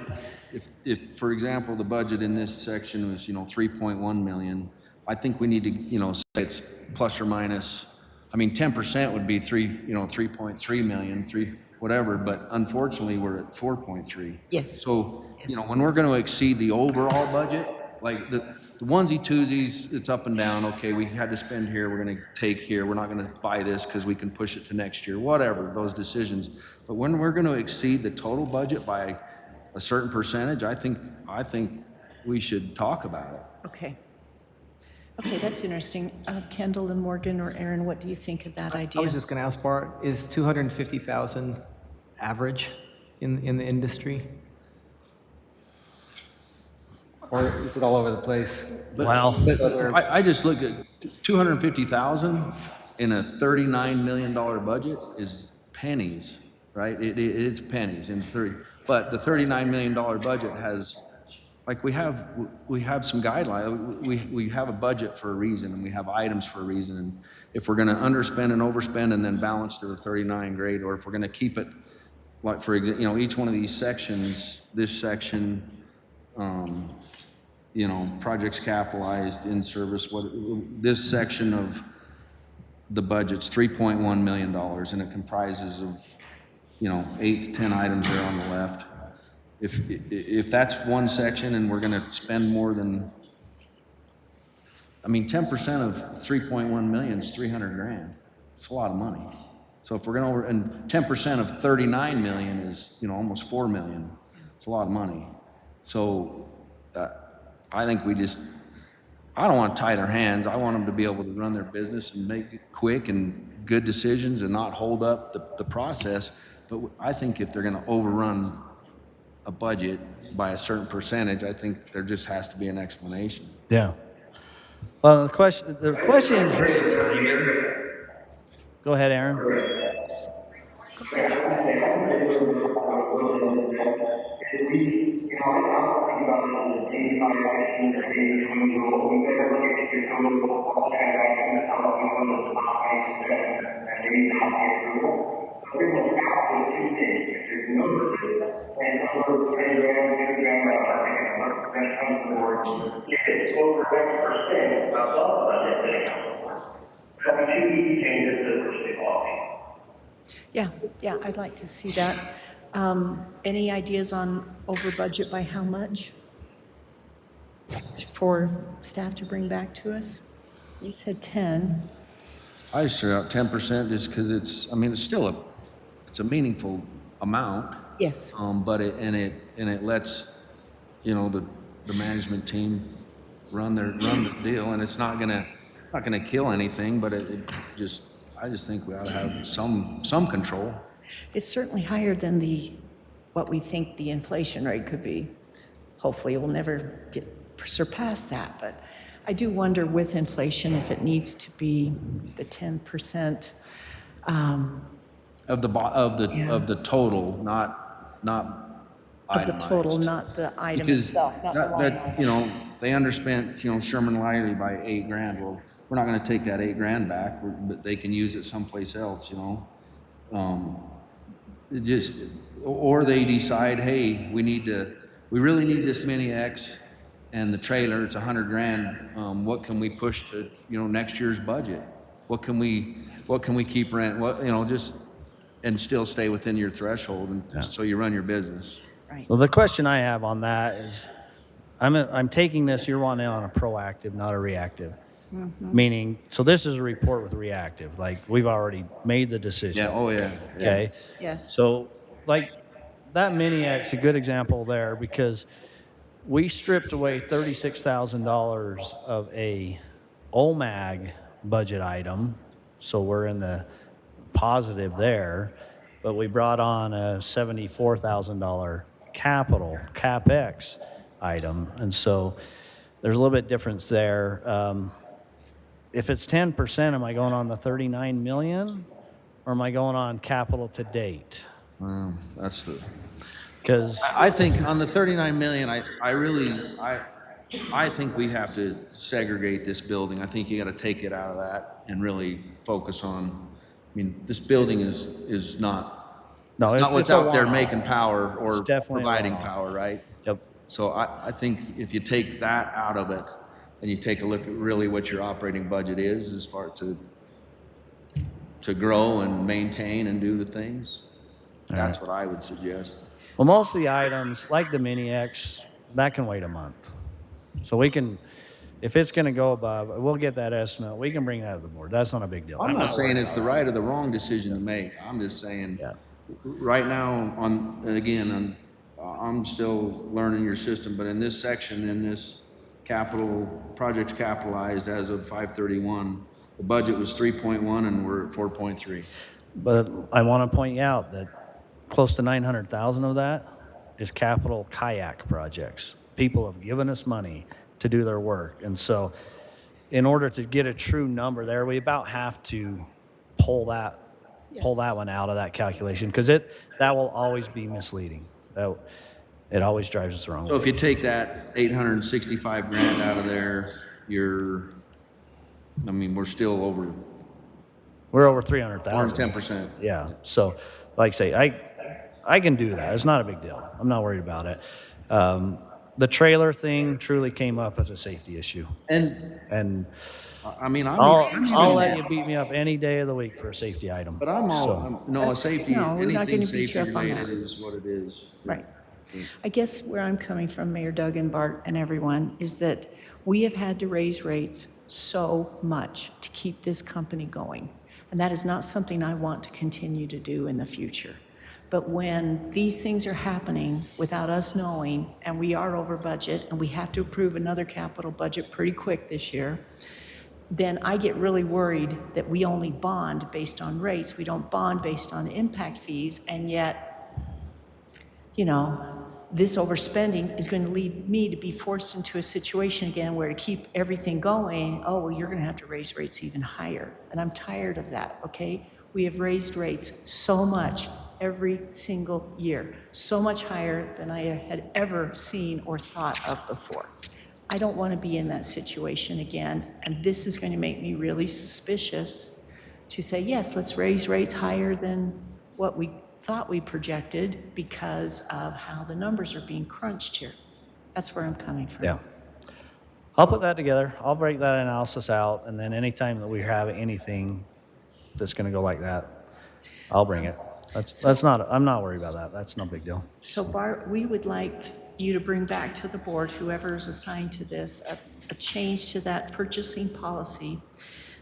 Speaker 5: if, for example, the budget in this section was, you know, 3.1 million, I think we need to, you know, say it's plus or minus, I mean, 10% would be 3.3 million, whatever, but unfortunately, we're at 4.3.
Speaker 1: Yes.
Speaker 5: So,
Speaker 1: Yes.
Speaker 5: you know, when we're gonna exceed the overall budget, like the onesie twosies, it's up and down, okay, we had to spend here, we're gonna take here, we're not gonna buy this because we can push it to next year, whatever, those decisions. But when we're gonna exceed the total budget by a certain percentage, I think we should talk about it.
Speaker 1: Okay. Okay, that's interesting. Kendall and Morgan or Aaron, what do you think of that
Speaker 7: I
Speaker 1: idea?
Speaker 7: was just going to ask Bart, is 250,000 average in the industry? Or is it all over the place?
Speaker 2: well,
Speaker 5: I just look at 250,000 in a $39 million budget is pennies, right? It's pennies in 30, but the $39 million budget has, like we have some guidelines. We have a budget for a reason, and we have items for a reason. And if we're going to underspend and overspend and then balance to the 39, great. Or if we're going to keep it, like for example, you know, each one of these sections, this section, you know, projects capitalized in service. What this section of the budget's $3.1 million, and it comprises of, you know, 8 to 10 items there on the left. If that's one section and we're gonna spend more than, I mean, 10% of 3.1 million is 300 grand. It's a lot of money. So if we're gonna and 10% of 39 million is, you know, almost 4 million. It's a lot of money. So I think I don't want to tie their hands. I want them to be able to run their business and make quick and good decisions and not hold up the process. But I think if they're gonna overrun a budget by a certain percentage, I think there just has to be an explanation.
Speaker 2: yeah. Well, the question is really timing. Go ahead, Aaron.
Speaker 1: Yeah, I'd like to see that. Any ideas on over budget by how much? For staff to bring back to us? You said 10.
Speaker 5: I just threw out 10% just because it's still it's a meaningful amount.
Speaker 1: Yes.
Speaker 5: But it lets, you know, the management team run the deal, and it's not gonna kill anything, but I just think we ought to have some control.
Speaker 1: It's certainly higher than the what we think the inflation rate could be. Hopefully, it will never surpass that, but I do wonder with inflation if it needs to be the 10%.
Speaker 5: Of the total, not
Speaker 1: Of the total,
Speaker 5: itemized.
Speaker 1: not the item
Speaker 5: Because
Speaker 1: itself, not the line item.
Speaker 5: you know, they underspent, you know, Sherman Library by $8,000. Well, we're not gonna take that $8,000 back, but they can use it someplace else, you know? It just, or they decide, hey, we really need this mini X and the trailer, it's $100,000. What can we push to, you know, next year's budget? What can we keep rent? What, you know, just, and still stay within your threshold, and so you run your business.
Speaker 1: Right.
Speaker 2: So the question I have on that is, I'm taking this, you're wanting it on a proactive, not a reactive. Meaning, so this is a report with reactive, like we've already made the decision.
Speaker 5: Yeah, oh yeah.
Speaker 2: Okay.
Speaker 1: Yes.
Speaker 2: So like that mini X, a good example there, because we stripped away $36,000 of a OMAG budget item. So we're in the positive there, but we brought on a $74,000 capital CapEx item. And so there's a little bit difference there. If it's 10%, am I going on the 39 million or am I going on capital to date?
Speaker 5: That's the,
Speaker 2: Because
Speaker 5: I think on the 39 million, I think we have to segregate this building. I think you got to take it out of that and really focus on, I mean, this building is not,
Speaker 2: No,
Speaker 5: it's not what's
Speaker 2: it's a
Speaker 5: out there
Speaker 2: one-off.
Speaker 5: making power or
Speaker 2: It's definitely a
Speaker 5: providing
Speaker 2: one-off.
Speaker 5: power, right?
Speaker 2: Yep.
Speaker 5: So I think if you take that out of it and you take a look at really what your operating budget is as far to grow and maintain and do the things, that's what I would suggest.
Speaker 2: Well, most of the items, like the Mini X, that can wait a month. So we can, if it's going to go above, we'll get that estimate. We can bring that to the board. That's not a big deal.
Speaker 5: I'm not saying it's the right or the wrong decision to make. I'm just saying,
Speaker 2: Yeah.
Speaker 5: right now, I'm still learning your system, but in this section, in this capital, projects capitalized as of 5/31, the budget was 3.1 and we're at 4.3.
Speaker 2: But I want to point out that close to 900,000 of that is capital kayak projects. People have given us money to do their work. And so in order to get a true number there, we about have to pull that one out of that calculation because that will always be misleading. It always drives us the wrong
Speaker 5: So
Speaker 2: way.
Speaker 5: if you take that 865 grand out of there, we're still over
Speaker 2: We're over 300,000.
Speaker 5: 10%.
Speaker 2: Yeah. So, like I say, I can do that. It's not a big deal. I'm not worried about it. The trailer thing truly came up as a safety issue,
Speaker 5: And
Speaker 2: and
Speaker 5: I'm
Speaker 2: I'll let you beat me up any day of the week for a safety item.
Speaker 5: But a safety,
Speaker 1: No, we're not
Speaker 5: anything
Speaker 1: gonna beat you
Speaker 5: safety
Speaker 1: up on
Speaker 5: related
Speaker 1: that.
Speaker 5: is what it is.
Speaker 1: Right. I guess where I'm coming from, Mayor Doug and Bart and everyone, is that we have had to raise rates so much to keep this company going. And that is not something I want to continue to do in the future. But when these things are happening without us knowing, and we are over budget, and we have to approve another capital budget pretty quick this year, then I get really worried that we only bond based on rates. We don't bond based on impact fees, and yet, this overspending is going to lead me to be forced into a situation again where to keep everything going, you're going to have to raise rates even higher. And I'm tired of that, okay? We have raised rates so much every single year, so much higher than I had ever seen or thought of before. I don't want to be in that situation again, and this is going to make me really suspicious to say, yes, let's raise rates higher than what we thought we projected because of how the numbers are being crunched here. That's where I'm coming from.
Speaker 2: Yeah. I'll put that together. I'll break that analysis out, and then anytime that we have anything that's going to go like that, I'll bring it. I'm not worried about that. That's no big deal.
Speaker 1: So Bart, we would like you to bring back to the board, whoever is assigned to this, a change to that purchasing policy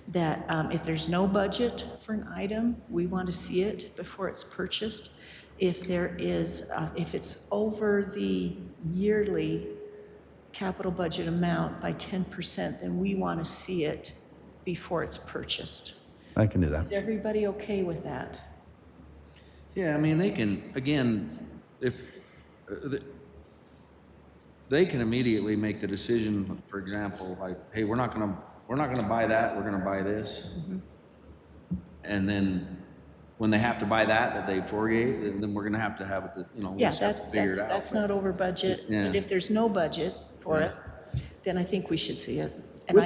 Speaker 1: that if there's no budget for an item, we want to see it before it's purchased. If it's over the yearly capital budget amount by 10%, then we want to see it before it's purchased.
Speaker 2: I can do that.
Speaker 1: Is everybody okay with that?
Speaker 5: Yeah, they if, they can immediately make the decision, for example, like, hey, we're not gonna buy that, we're gonna buy this. And then when they have to buy that they forgave, then we're gonna have to have it, you know, we
Speaker 1: Yeah,
Speaker 5: just have to figure it out.
Speaker 1: that's not over budget.
Speaker 5: Yeah.
Speaker 1: But if there's no budget for
Speaker 5: Yeah.
Speaker 1: it, then I think we should see it. And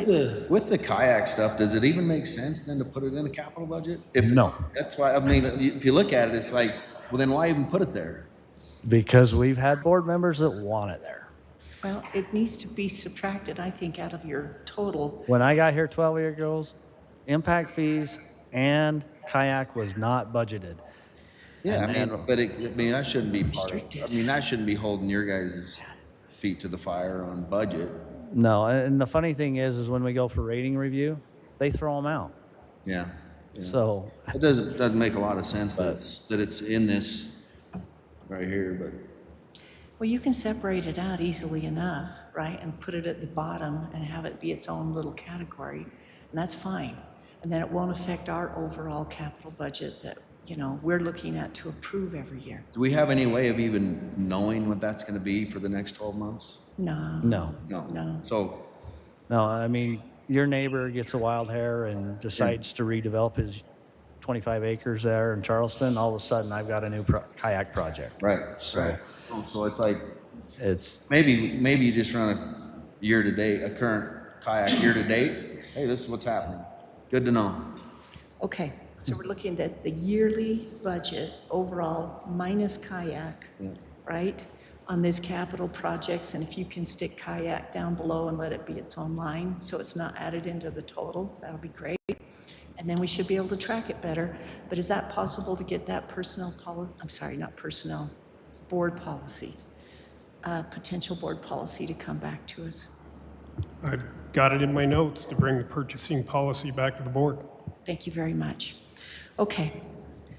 Speaker 5: With the kayak stuff, does it even make sense then to put it in a capital budget?
Speaker 2: No.
Speaker 5: That's why, I mean, if you look at it, it's like, well, then why even put it there?
Speaker 2: Because we've had board members that want it there.
Speaker 1: Well, it needs to be subtracted, I think, out of your total.
Speaker 2: When I got here 12 years ago, impact fees and kayak was not budgeted.
Speaker 5: Yeah, I mean, but I mean, that shouldn't be
Speaker 1: It's
Speaker 5: part of,
Speaker 1: restricted.
Speaker 5: I mean, that shouldn't be holding your guys' feet to the fire on budget.
Speaker 2: No, and the funny thing is when we go for rating review, they throw them out.
Speaker 5: Yeah.
Speaker 2: So,
Speaker 5: It doesn't make a lot of sense that it's in this right here, but.
Speaker 1: Well, you can separate it out easily enough, right? And put it at the bottom and have it be its own little category, and that's fine. And then it won't affect our overall capital budget that, you know, we're looking at to approve every year.
Speaker 5: Do we have any way of even knowing what that's gonna be for the next 12 months?
Speaker 1: No.
Speaker 2: no.
Speaker 1: No.
Speaker 5: So,
Speaker 2: No, I mean, your neighbor gets a wild hair and decides to redevelop his 25 acres there in Charleston. All of a sudden, I've got a new kayak project.
Speaker 5: right,
Speaker 2: So-
Speaker 5: right. So it's like,
Speaker 2: It's,
Speaker 5: maybe you just run a current kayak year to date. Hey, this is what's happening. Good to know.
Speaker 1: Okay, so we're looking at the yearly budget overall minus kayak, right? On these capital projects, and if you can stick kayak down below and let it be its own line, so it's not added into the total, that'll be great. And then we should be able to track it better. But is that possible to get that board policy, potential board policy to come back to us?
Speaker 6: I've got it in my notes to bring the purchasing policy back to the board.
Speaker 1: Thank you very much. Okay,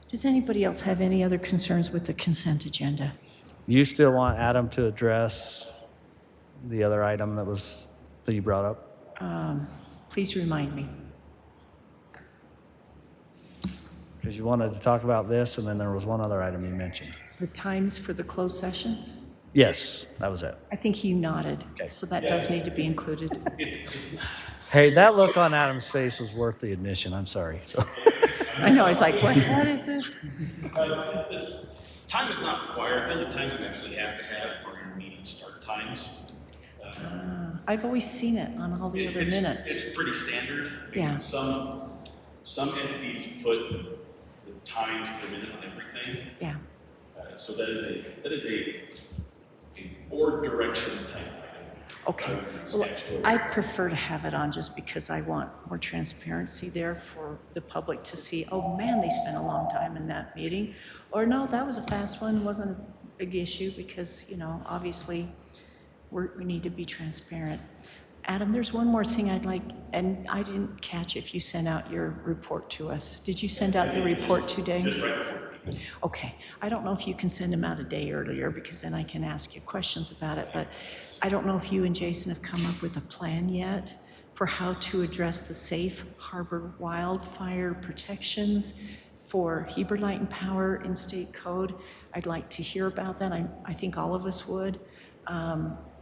Speaker 1: does anybody else have any other concerns with the consent agenda?
Speaker 2: you still want Adam to address the other item that you brought up?
Speaker 1: Please remind me.
Speaker 2: Because you wanted to talk about this, and then there was one other item you mentioned.
Speaker 1: The times for the closed sessions?
Speaker 2: Yes, that was it.
Speaker 1: I think he nodded, so that does need to be included.
Speaker 2: Hey, that look on Adam's face was worth the admission. I'm sorry. So,
Speaker 1: I know, I was like, what is this?
Speaker 8: Time is not required. The only times you actually have to have are your meeting start times.
Speaker 1: I've always seen it on all the other minutes.
Speaker 8: It's pretty standard. I mean,
Speaker 1: Yeah.
Speaker 8: Some entities put the times to the minute on everything.
Speaker 1: Yeah,
Speaker 8: So that is a board direction type item.
Speaker 1: okay. Well, I prefer to have it on just because I want more transparency there for the public to see, oh man, they spent a long time in that meeting. Or no, that was a fast one, wasn't a big issue because, you know, obviously we need to be transparent. Adam, there's one more thing I'd like, and I didn't catch if you sent out your report to us. Did you send out the report today?
Speaker 8: Just right before the meeting.
Speaker 1: Okay, I don't know if you can send them out a day earlier because then I can ask you questions about it, but I don't know if you and Jason have come up with a plan yet for how to address the safe harbor wildfire protections for Heber Light and Power in state code. I'd like to hear about that. I think all of us would.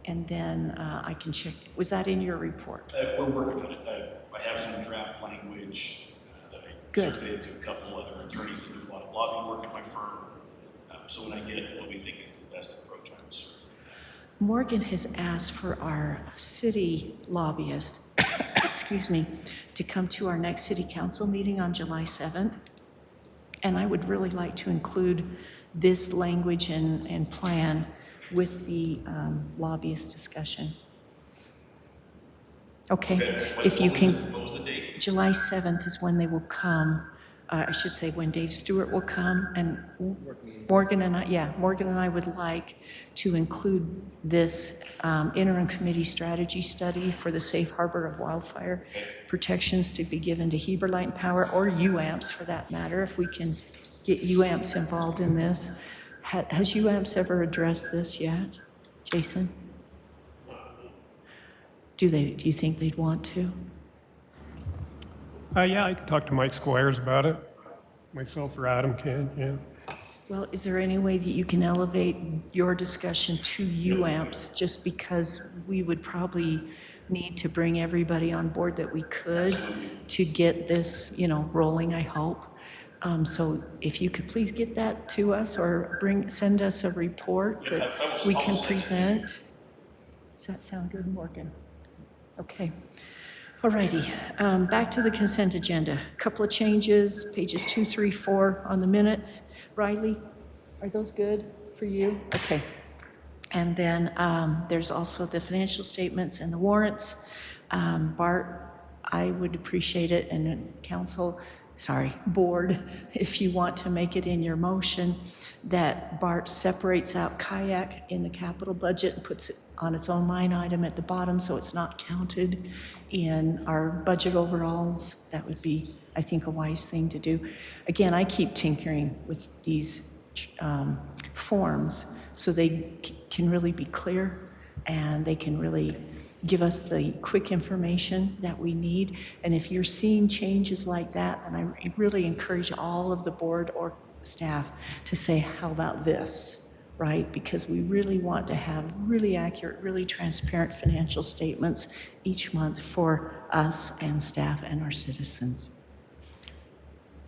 Speaker 1: And then I can check, was that in your report?
Speaker 8: We're working on it. I have some draft language that I
Speaker 1: Good.
Speaker 8: circulated to a couple other attorneys that do a lot of lobbying work at my firm. So when I get what we think is the best approach, I will serve.
Speaker 1: Morgan has asked for our city lobbyist, excuse me, to come to our next city council meeting on July 7th. And I would really like to include this language and plan with the lobbyist discussion. Okay, if you can,
Speaker 8: What was the date?
Speaker 1: July 7th is when they will come. I should say when Dave Stewart will come, and Morgan and I would like to include this interim committee strategy study for the safe harbor of wildfire protections to be given to Heber Light and Power, or UAMPS for that matter, if we can get UAMPS involved in this. Has UAMPS ever addressed this yet, Jason? Do you think they'd want to?
Speaker 6: Yeah, I could talk to Mike Squires about it. Myself or Adam can, yeah.
Speaker 1: Well, is there any way that you can elevate your discussion to UAMPS, just because we would probably need to bring everybody on board that we could to get this, rolling, I hope. So if you could please get that to us or send us a report
Speaker 8: Yeah,
Speaker 1: that
Speaker 8: I will-
Speaker 1: we
Speaker 8: I'll
Speaker 1: can
Speaker 8: send it.
Speaker 1: present. Does that sound good, Morgan? Okay. All righty, back to the consent agenda. A couple of changes, pages 2, 3, 4 on the minutes. Riley, are those good for you? Okay. And then there's also the financial statements and the warrants. Bart, I would appreciate it, and then board, if you want to make it in your motion, that Bart separates out kayak in the capital budget and puts it on its own line item at the bottom, so it's not counted in our budget overalls. That would be, I think, a wise thing to do. Again, I keep tinkering with these forms so they can really be clear and they can really give us the quick information that we need. And if you're seeing changes like that, then I really encourage all of the board or staff to say, how about this, right? Because we really want to have really accurate, really transparent financial statements each month for us and staff and our citizens.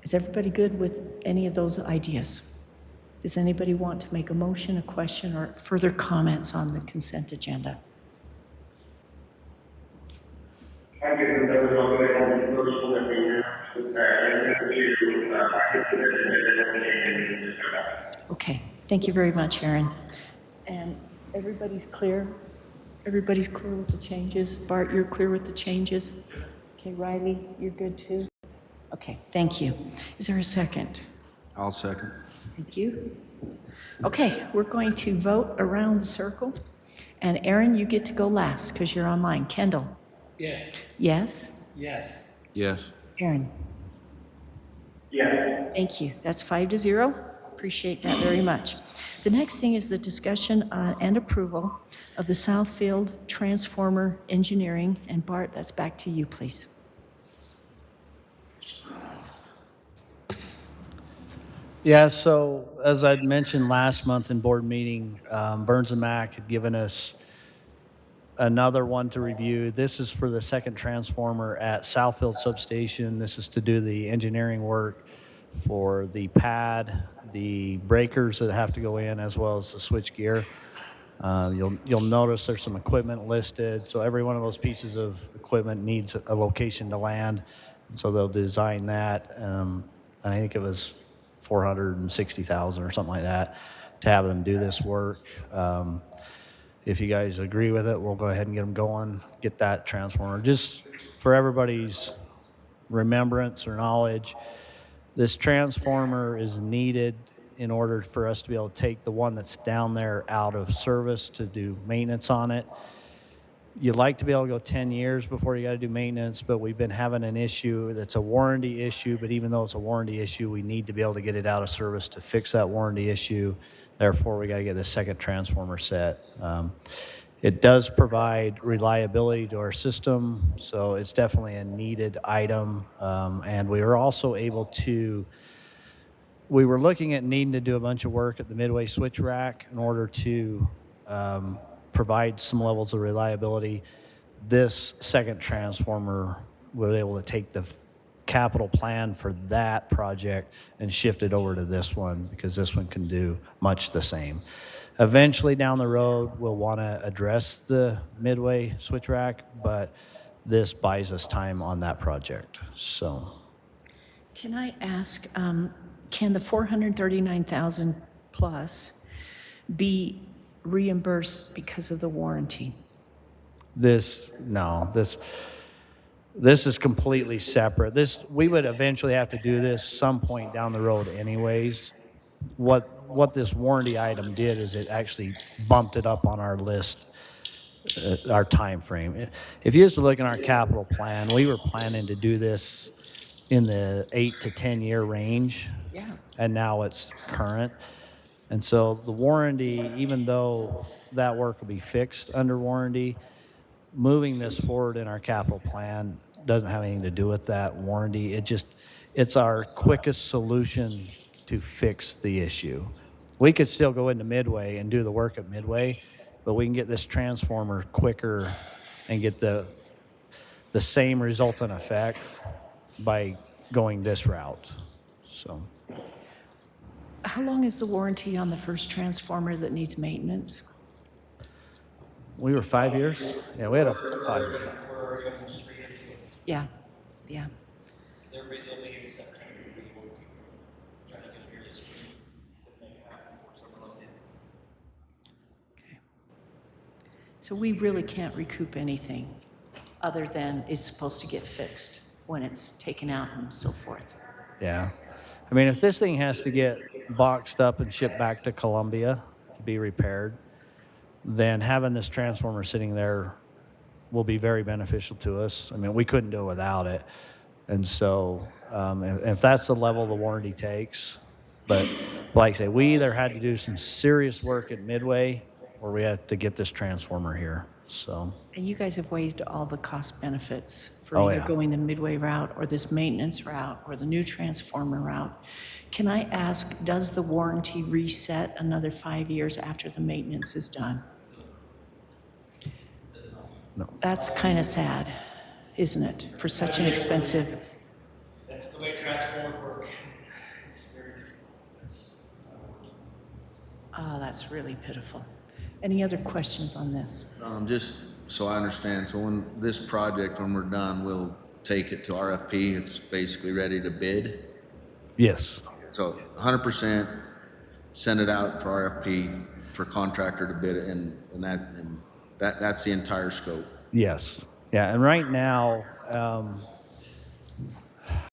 Speaker 1: Is everybody good with any of those ideas? Does anybody want to make a motion, a question, or further comments on the consent agenda?
Speaker 3: I think that there was already a person that we
Speaker 1: Okay, thank you very much, Aaron. And everybody's clear? Everybody's clear with the changes? Bart, you're clear with the changes? Okay, Riley, you're good too? Okay, thank you. Is there a second?
Speaker 5: I'll second.
Speaker 1: Thank you. Okay, we're going to vote around the circle. And Aaron, you get to go last because you're online. Kendall?
Speaker 4: Yes.
Speaker 1: Yes?
Speaker 4: Yes.
Speaker 5: Yes.
Speaker 1: Aaron?
Speaker 3: Yes.
Speaker 1: Thank you. That's 5-0. Appreciate that very much. The next thing is the discussion and approval of the Southfield Transformer Engineering. And Bart, that's back to you, please.
Speaker 2: Yeah, so as I'd mentioned last month in board meeting, Burns and Mac had given us another one to review. This is for the second transformer at Southfield Substation. This is to do the engineering work for the pad, the breakers that have to go in, as well as the switch gear. You'll notice there's some equipment listed. So every one of those pieces of equipment needs a location to land. So they'll design that. And I think it was $460,000 or something like that to have them do this work. If you guys agree with it, we'll go ahead and get them going, get that transformer. Just for everybody's remembrance or knowledge, this transformer is needed in order for us to be able to take the one that's down there out of service to do maintenance on it. You'd like to be able to go 10 years before you got to do maintenance, but we've been having an issue that's a warranty issue. But even though it's a warranty issue, we need to be able to get it out of service to fix that warranty issue. Therefore, we got to get this second transformer set. It does provide reliability to our system, so it's definitely a needed item. And we were also able to, we were looking at needing to do a bunch of work at the midway switch rack in order to provide some levels of reliability. This second transformer, we were able to take the capital plan for that project and shift it over to this one because this one can do much the same. Eventually down the road, we'll want to address the midway switch rack, but this buys us time on that project. So,
Speaker 1: Can I ask, can the 439,000 plus be reimbursed because of the warranty?
Speaker 2: this is completely separate. We would eventually have to do this some point down the road anyways. What this warranty item did is it actually bumped it up on our list, our time frame. If you used to look in our capital plan, we were planning to do this in the 8 to 10 year range.
Speaker 1: Yeah.
Speaker 2: And now it's current. And so the warranty, even though that work will be fixed under warranty, moving this forward in our capital plan doesn't have anything to do with that warranty. It's our quickest solution to fix the issue. We could still go into Midway and do the work at Midway, but we can get this transformer quicker and get the same resultant effect by going this route. So
Speaker 1: How long is the warranty on the first transformer that needs maintenance?
Speaker 2: we were 5 years. Yeah, we had a 5 year.
Speaker 4: We're almost 3 into it.
Speaker 1: Yeah, yeah.
Speaker 4: They'll be here in September. We will be trying to get here this week to make it happen before summer loaded.
Speaker 1: Okay. So we really can't recoup anything other than it's supposed to get fixed when it's taken out and so forth.
Speaker 2: Yeah. I mean, if this thing has to get boxed up and shipped back to Columbia to be repaired, then having this transformer sitting there will be very beneficial to us. I mean, we couldn't do it without it. And so if that's the level the warranty takes, but like I say, we either had to do some serious work at Midway or we had to get this transformer here. So,
Speaker 1: And you guys have weighed all the cost benefits for
Speaker 2: Oh,
Speaker 1: either
Speaker 2: yeah.
Speaker 1: going the Midway route or this maintenance route or the new transformer route. Can I ask, does the warranty reset another 5 years after the maintenance is done?
Speaker 2: No.
Speaker 1: That's kind of sad, isn't it, for such an expensive?
Speaker 4: That's the way transformers work. It's very difficult. That's how it works.
Speaker 1: Oh, that's really pitiful. Any other questions on this?
Speaker 5: Just so I understand, so when this project, when we're done, we'll take it to RFP, it's basically ready to bid?
Speaker 2: Yes.
Speaker 5: So 100%, send it out for RFP for contractor to bid it, and that's the entire scope.
Speaker 2: Yes. Yeah. And right now,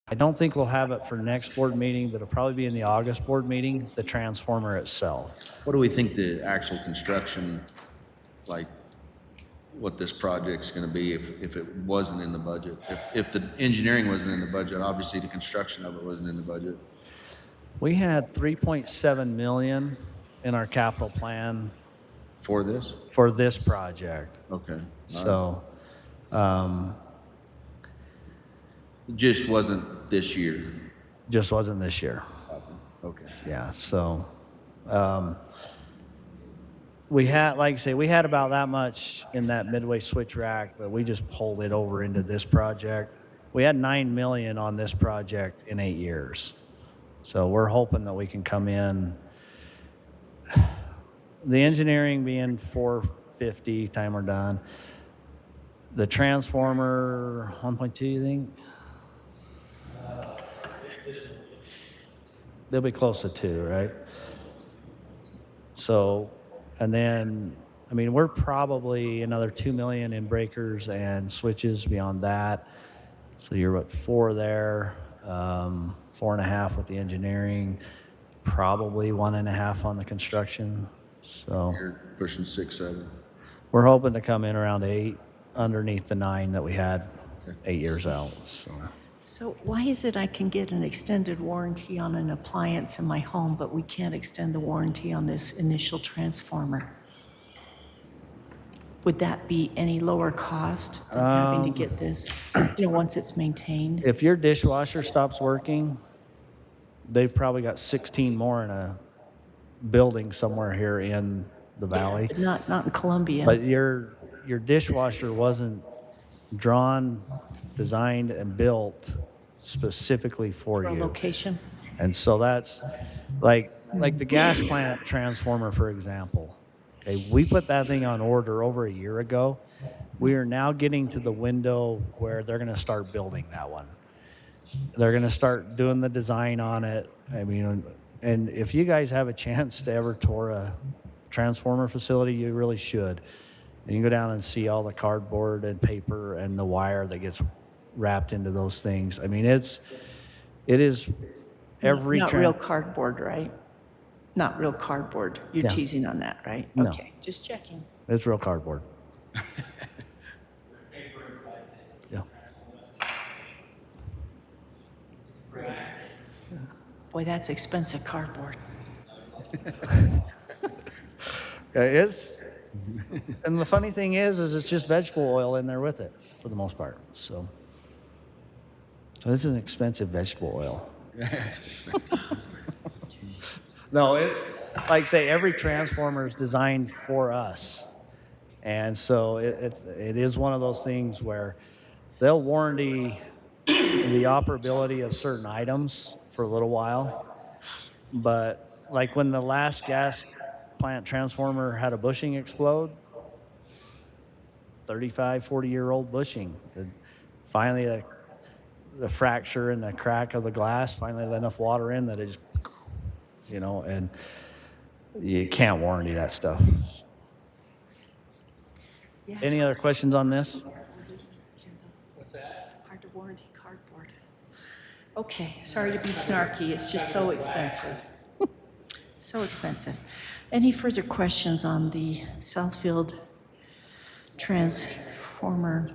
Speaker 2: I don't think we'll have it for next board meeting, but it'll probably be in the August board meeting, the transformer itself.
Speaker 5: What do we think the actual construction, like, what this project's gonna be if it wasn't in the budget? If the engineering wasn't in the budget, obviously the construction of it wasn't in the budget.
Speaker 2: We had 3.7 million in our capital plan
Speaker 5: For this?
Speaker 2: for this project.
Speaker 5: Okay.
Speaker 2: So,
Speaker 5: Just wasn't this year.
Speaker 2: just wasn't this year.
Speaker 5: Okay.
Speaker 2: Yeah. So, we had, like I say, we had about that much in that Midway switch rack, but we just pulled it over into this project. We had 9 million on this project in 8 years. So we're hoping that we can come in, the engineering being 450 time we're done. The transformer, 1.2, you think? They'll be close to 2, right? So, and then, I mean, we're probably another 2 million in breakers and switches beyond that. So you're at 4 there, 4.5 with the engineering, probably 1.5 on the construction. So
Speaker 5: You're pushing 6, 7.
Speaker 2: we're hoping to come in around 8 underneath the 9 that we had 8 years out.
Speaker 1: So why is it I can get an extended warranty on an appliance in my home, but we can't extend the warranty on this initial transformer? Would that be any lower cost than having to get this, once it's maintained?
Speaker 2: If your dishwasher stops working, they've probably got 16 more in a building somewhere here in the valley.
Speaker 1: But not in Columbia.
Speaker 2: But your dishwasher wasn't drawn, designed, and built specifically for
Speaker 1: For a
Speaker 2: you.
Speaker 1: location?
Speaker 2: And so that's like the gas plant transformer, for example. Okay, we put that thing on order over a year ago. We are now getting to the window where they're going to start building that one. They're going to start doing the design on it. I mean, and if you guys have a chance to ever tour a transformer facility, you really should. And you can go down and see all the cardboard and paper and the wire that gets wrapped into those things. I mean, it is every
Speaker 1: Not real cardboard, right? Not real cardboard. You're
Speaker 2: Yeah.
Speaker 1: teasing on that, right?
Speaker 2: No.
Speaker 1: Okay, just checking.
Speaker 2: It's real cardboard. Yeah.
Speaker 1: Boy, that's expensive cardboard.
Speaker 2: Yeah, it's, and the funny thing is it's just vegetable oil in there with it for the most part. So this is an expensive vegetable oil.
Speaker 4: Do
Speaker 2: No, it's, like I say, every transformer is designed for us. And so it is one of those things where they'll warranty the operability of certain items for a little while. But like when the last gas plant transformer had a bushing explode, 35, 40-year-old bushing. Finally, the fracture and the crack of the glass finally let enough water in that it just, and you can't warranty that stuff.
Speaker 1: Yeah,
Speaker 2: Any other questions on this?
Speaker 1: hard to warranty cardboard. Okay, sorry to be snarky, it's just so expensive. So expensive. Any further questions on the Southfield transformer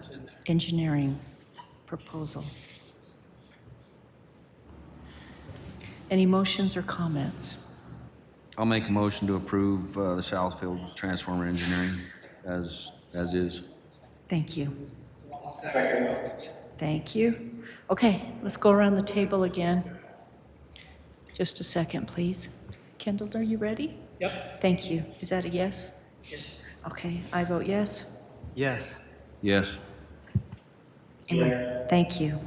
Speaker 1: engineering proposal? Any motions or comments?
Speaker 5: I'll make a motion to approve the Southfield Transformer Engineering as is.
Speaker 1: Thank you. Thank you. Okay, let's go around the table again. Just a second, please. Kendall, are you ready?
Speaker 9: Yep.
Speaker 1: Thank you. Is that a yes?
Speaker 9: Yes.
Speaker 1: Okay, I vote yes.
Speaker 7: Yes.
Speaker 5: Yes.
Speaker 1: And thank you.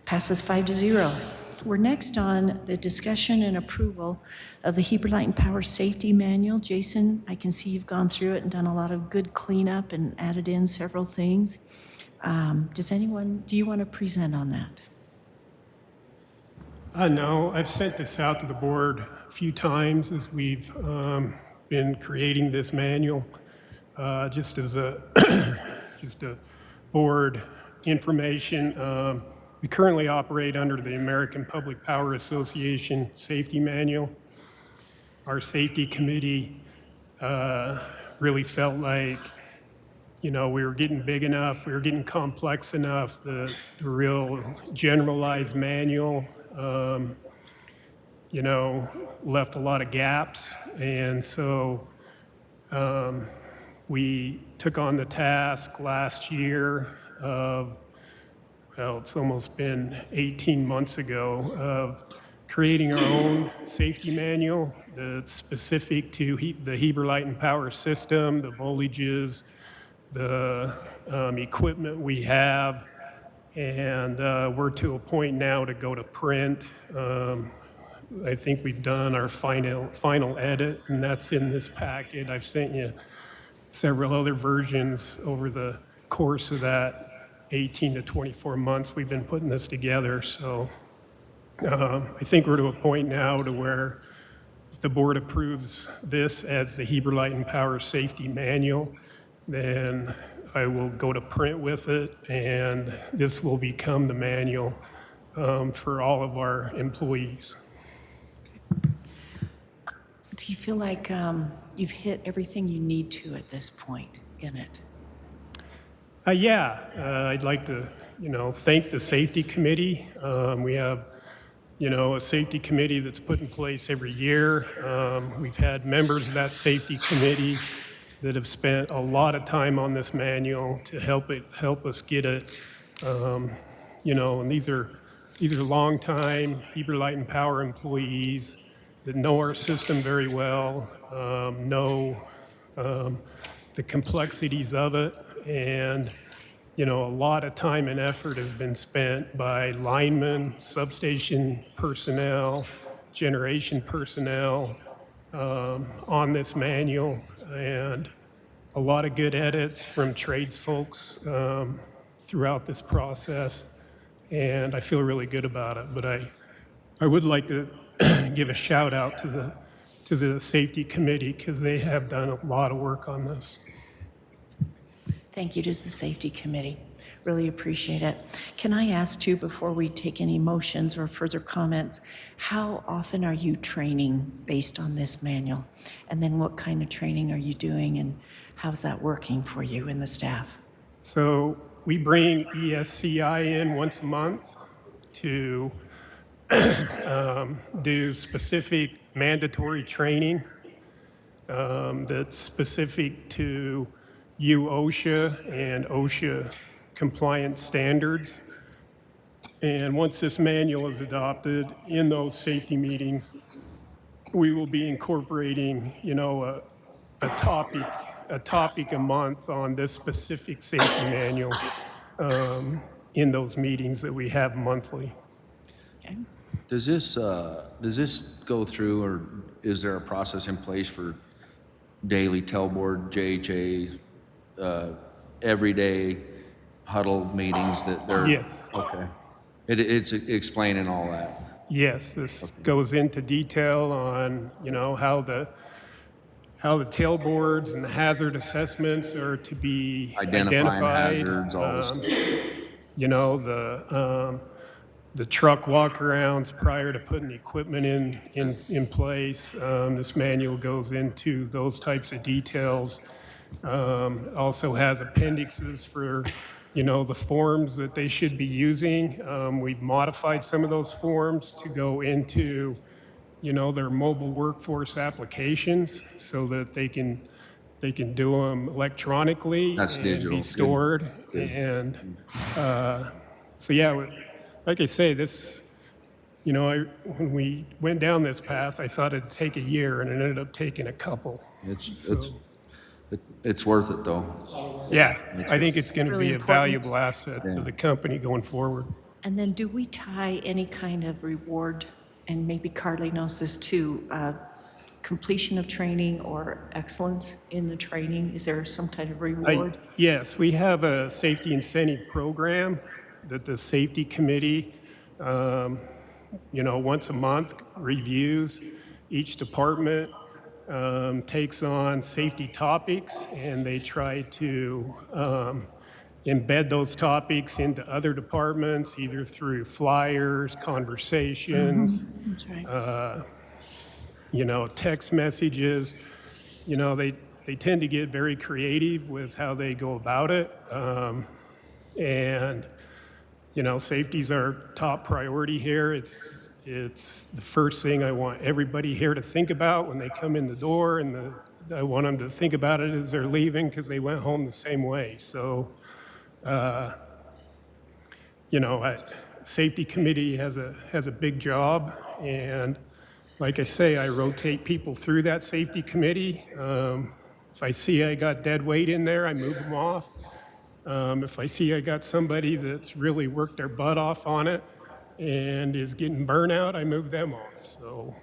Speaker 1: Passes 5-0. We're next on the discussion and approval of the Heber Light and Power Safety Manual. Jason, I can see you've gone through it and done a lot of good cleanup and added in several things. Do you want to present on that?
Speaker 6: No, I've sent this out to the board a few times as we've been creating this manual, just as a just a board information. We currently operate under the American Public Power Association Safety Manual. Our safety committee really felt like, we were getting big enough, we were getting complex enough. The real generalized manual, left a lot of gaps. And so we took on the task last year of, it's almost been 18 months ago, of creating our own safety manual that's specific to the Heber Light and Power system, the voltages, the equipment we have, and we're to a point now to go to print. I think we've done our final edit, and that's in this packet. I've sent you several other versions over the course of that 18 to 24 months we've been putting this together. So I think we're to a point now to where if the board approves this as the Heber Light and Power Safety Manual, then I will go to print with it, and this will become the manual for all of our employees.
Speaker 1: Do you feel like you've hit everything you need to at this point in it?
Speaker 6: I'd like to, thank the safety committee. We have, a safety committee that's put in place every year. We've had members of that safety committee that have spent a lot of time on this manual to help us get it. And these are longtime Heber Light and Power employees that know our system very well, know the complexities of it, and a lot of time and effort has been spent by linemen, substation personnel, generation personnel on this manual, and a lot of good edits from trades folks throughout this process, and I feel really good about it. But I would like to give a shout out to the safety committee, because they have done a lot of work on this.
Speaker 1: Thank you to the safety committee. Really appreciate it. Can I ask too, before we take any motions or further comments, how often are you training based on this manual? And then what kind of training are you doing, and how's that working for you and the staff?
Speaker 6: So we bring ESCI in once a month to do specific mandatory training that's specific to OSHA and OSHA compliance standards. And once this manual is adopted, in those safety meetings, we will be incorporating, a topic a month on this specific safety manual in those meetings that we have monthly.
Speaker 1: Okay.
Speaker 5: Does this go through, or is there a process in place for daily tailboard, JHA, everyday huddle meetings that they're?
Speaker 6: Yes.
Speaker 5: Okay. It's explaining all that.
Speaker 6: Yes, this goes into detail on, how the tailboards and the hazard assessments are to be
Speaker 5: Identifying
Speaker 6: identified.
Speaker 5: hazards, all this stuff.
Speaker 6: The truck walkarounds prior to putting the equipment in place. This manual goes into those types of details. Also has appendixes for, the forms that they should be using. We've modified some of those forms to go into, their mobile workforce applications so that they can do them electronically.
Speaker 5: That's
Speaker 6: and
Speaker 5: digital.
Speaker 6: be
Speaker 5: Good.
Speaker 6: stored.
Speaker 5: Good.
Speaker 6: And so yeah, like I say, this, when we went down this path, I thought it'd take a year, and it ended up taking a couple.
Speaker 5: It's worth it though.
Speaker 6: Yeah, I think it's going to
Speaker 1: Really
Speaker 6: be a
Speaker 1: important.
Speaker 6: valuable asset to the company going forward.
Speaker 1: And then do we tie any kind of reward, and maybe Carly knows this too, completion of training or excellence in the training? Is there some kind of reward?
Speaker 6: Yes, we have a safety incentive program that the safety committee, once a month reviews. Each department takes on safety topics, and they try to embed those topics into other departments, either through flyers, conversations,
Speaker 1: That's right.
Speaker 6: text messages. They tend to get very creative with how they go about it. And safety's our top priority here. It's the first thing I want everybody here to think about when they come in the door, and I want them to think about it as they're leaving, because they went home the same way. So, safety committee has a big job, and like I say, I rotate people through that safety committee. If I see I got dead weight in there, I move them off. If I see I got somebody that's really worked their butt off on it and is getting burnout, I move them off. So,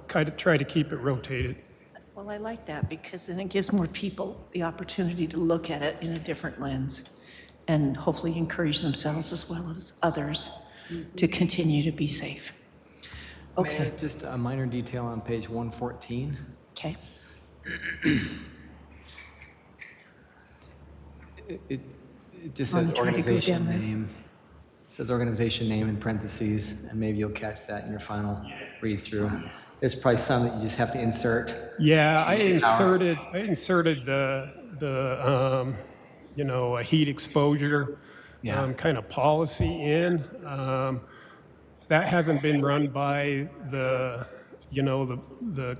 Speaker 6: kind of try to keep it rotated.
Speaker 1: Well, I like that, because then it gives more people the opportunity to look at it in a different lens and hopefully encourage themselves as well as others to continue to be safe. Okay,
Speaker 7: Just a minor detail on page 114.
Speaker 1: okay.
Speaker 7: It just
Speaker 1: I'm
Speaker 7: says
Speaker 1: trying to go
Speaker 7: organization
Speaker 1: down there.
Speaker 7: name. Says organization name in parentheses, and maybe you'll catch that in your final read through. There's probably some that you just have to insert.
Speaker 6: Yeah, I inserted the a heat exposure kind of policy in. That hasn't been run by the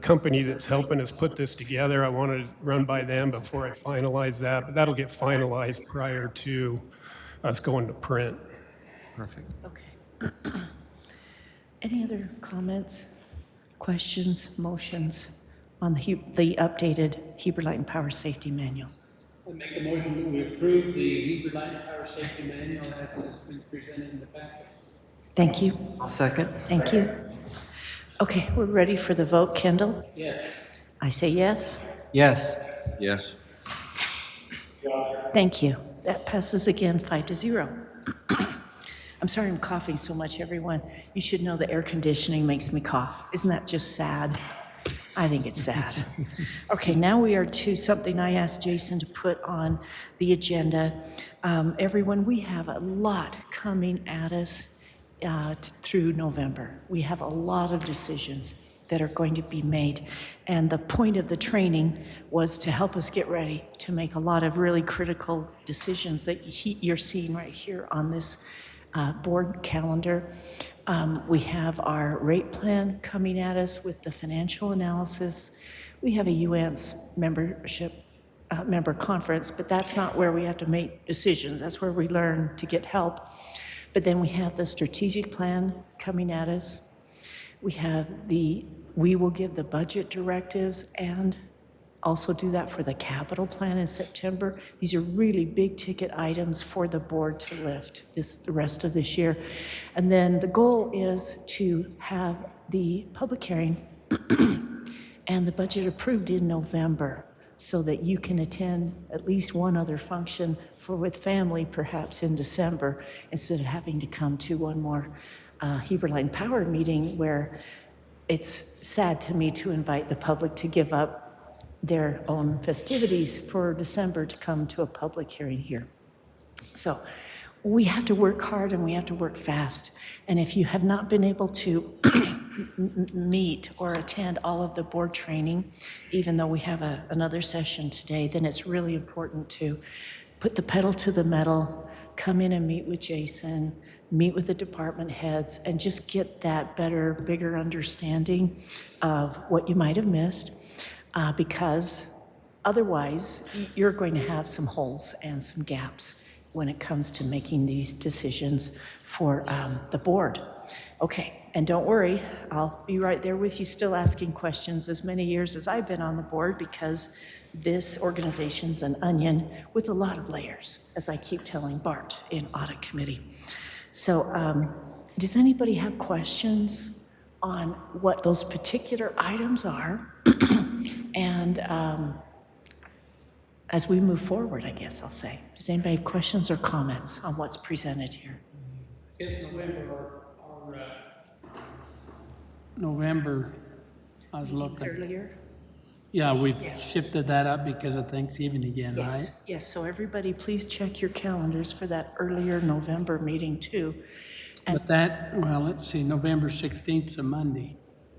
Speaker 6: company that's helping us put this together. I wanted it run by them before I finalize that, but that'll get finalized prior to us going to print.
Speaker 7: Perfect.
Speaker 1: Okay. Any other comments, questions, motions on the updated Heber Light and Power Safety Manual?
Speaker 9: I make a motion that we approve the Heber Light and Power Safety Manual as has been presented in the packet.
Speaker 1: Thank you.
Speaker 7: I'll second.
Speaker 1: Thank you. Okay, we're ready for the vote. Kendall?
Speaker 9: Yes.
Speaker 1: I say yes.
Speaker 7: Yes.
Speaker 5: Yes.
Speaker 1: Thank you. That passes again 5-0. I'm sorry I'm coughing so much, everyone. You should know the air conditioning makes me cough. Isn't that just sad? I think it's sad. Okay, now we are to something I asked Jason to put on the agenda. Everyone, we have a lot coming at us through November. We have a lot of decisions that are going to be made. And the point of the training was to help us get ready to make a lot of really critical decisions that you're seeing right here on this board calendar. We have our rate plan coming at us with the financial analysis. We have a UANS member conference, but that's not where we have to make decisions. That's where we learn to get help. But then we have the strategic plan coming at us. We will give the budget directives and also do that for the capital plan in September. These are really big ticket items for the board to lift the rest of this year. And then the goal is to have the public hearing and the budget approved in November so that you can attend at least one other function with family perhaps in December instead of having to come to one more Heber Line Power meeting where it's sad to me to invite the public to give up their own festivities for December to come to a public hearing here. So we have to work hard and we have to work fast. And if you have not been able to meet or attend all of the board training, even though we have another session today, then it's really important to put the pedal to the metal, come in and meet with Jason, meet with the department heads, and just get that better, bigger understanding of what you might have missed, because otherwise you're going to have some holes and some gaps when it comes to making these decisions for the board. Okay, and don't worry, I'll be right there with you still asking questions as many years as I've been on the board, because this organization's an onion with a lot of layers, as I keep telling Bart in audit committee. So does anybody have questions on what those particular items are? And as we move forward, I guess I'll say, does anybody have questions or comments on what's presented here?
Speaker 9: I guess November, I was
Speaker 1: Meetings
Speaker 9: looking.
Speaker 1: earlier?
Speaker 9: Yeah, we've shifted that up because of Thanksgiving again, right?
Speaker 1: Yes, yes, so everybody please check your calendars for that earlier November meeting too. And
Speaker 9: But that, well, let's see, November 16th is a Monday.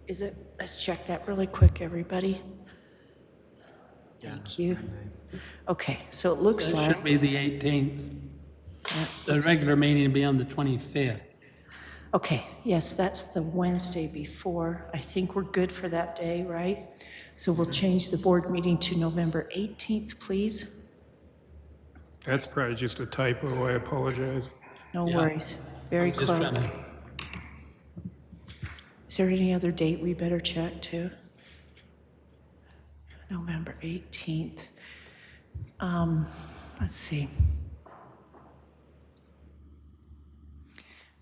Speaker 1: is it, let's check that really quick, everybody. Thank you. Okay, so it looks
Speaker 9: That
Speaker 1: like.
Speaker 9: should be the 18th.
Speaker 1: Yeah,
Speaker 9: The
Speaker 1: looks-
Speaker 9: regular meeting will be on the 25th.
Speaker 1: Okay, yes, that's the Wednesday before. I think we're good for that day, right? So we'll change the board meeting to November 18th, please.
Speaker 6: That's probably just a typo, I apologize.
Speaker 1: No
Speaker 9: Yeah.
Speaker 1: worries, very
Speaker 9: Just trying
Speaker 1: close.
Speaker 9: to-
Speaker 1: Is there any other date we better check too? November 18th. Let's see.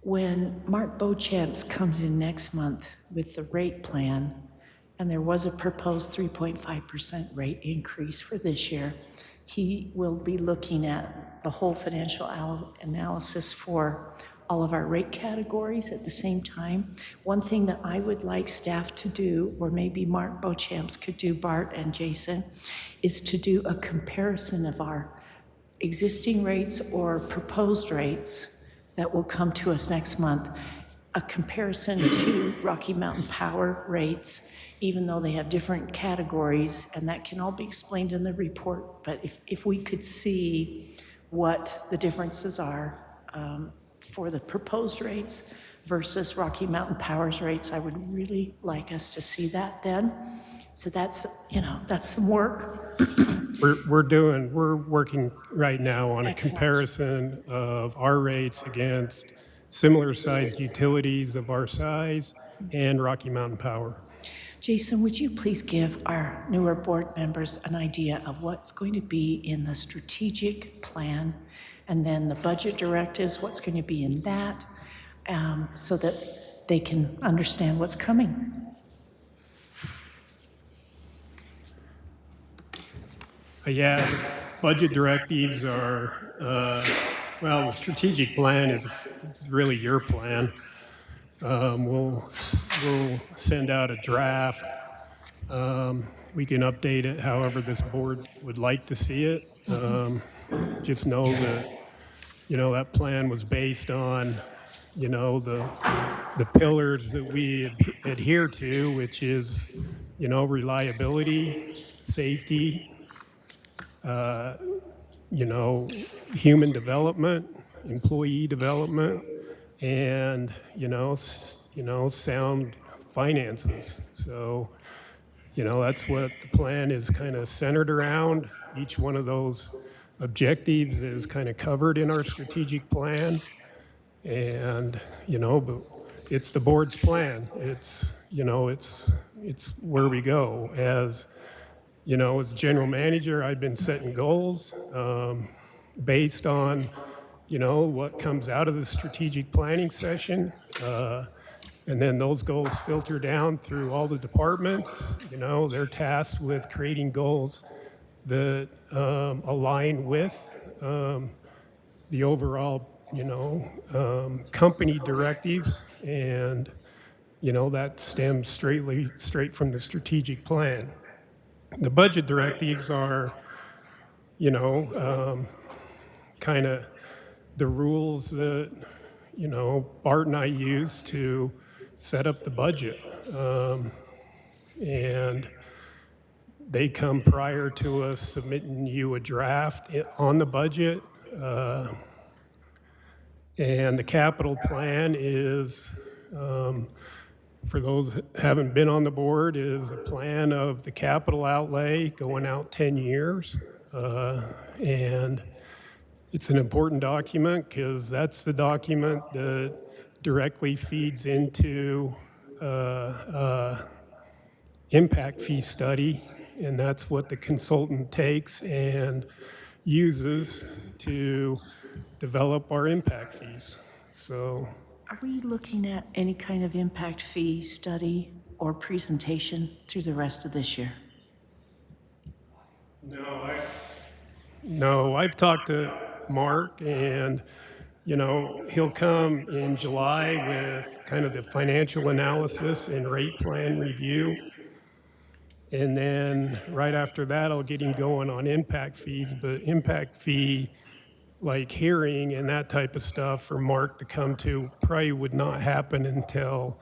Speaker 1: When Mark Beauchamps comes in next month with the rate plan, and there was a proposed 3.5% rate increase for this year, he will be looking at the whole financial analysis for all of our rate categories at the same time. One thing that I would like staff to do, or maybe Mark Beauchamps could do, Bart and Jason, is to do a comparison of our existing rates or proposed rates that will come to us next month, a comparison to Rocky Mountain Power rates, even though they have different categories, and that can all be explained in the report. But if we could see what the differences are for the proposed rates versus Rocky Mountain Power's rates, I would really like us to see that then. So that's, that's some work.
Speaker 6: We're working right now on a
Speaker 1: Excellent.
Speaker 6: comparison of our rates against similar sized utilities of our size and Rocky Mountain Power.
Speaker 1: Jason, would you please give our newer board members an idea of what's going to be in the strategic plan, and then the budget directives, what's going to be in that, so that they can understand what's coming?
Speaker 6: Yeah, budget directives are, well, the strategic plan is really your plan. We'll send out a draft. We can update it however this board would like to see it. Just know that, that plan was based on, the pillars that we adhere to, which is, reliability, safety, human development, employee development, and, sound finances. So, that's what the plan is kind of centered around. Each one of those objectives is kind of covered in our strategic plan. And, but it's the board's plan. It's, you know, it's where we go. As, you know, as general manager, I've been setting goals based on, you know, what comes out of the strategic planning session. And then those goals filter down through all the departments. You know, they're tasked with creating goals that align with the overall, you know, company directives. And, you know, that stems straight from the strategic plan. The budget directives are, you know, kind of the rules that, you know, Bart and I use to set up the budget. And they come prior to us submitting you a draft on the budget. And the capital plan is, for those that haven't been on the board, is a plan of the capital outlay going out 10 years. And it's an important document because that's the document that directly feeds into impact fee study, and that's what the consultant takes and uses to develop our impact fees. So,
Speaker 1: Are we looking at any kind of impact fee study or presentation through the rest of this year?
Speaker 6: no, I've talked to Mark, and you know, he'll come in July with kind of the financial analysis and rate plan review. And then right after that, I'll get him going on impact fees, but impact fee, like hearing and that type of stuff for Mark to come to probably would not happen until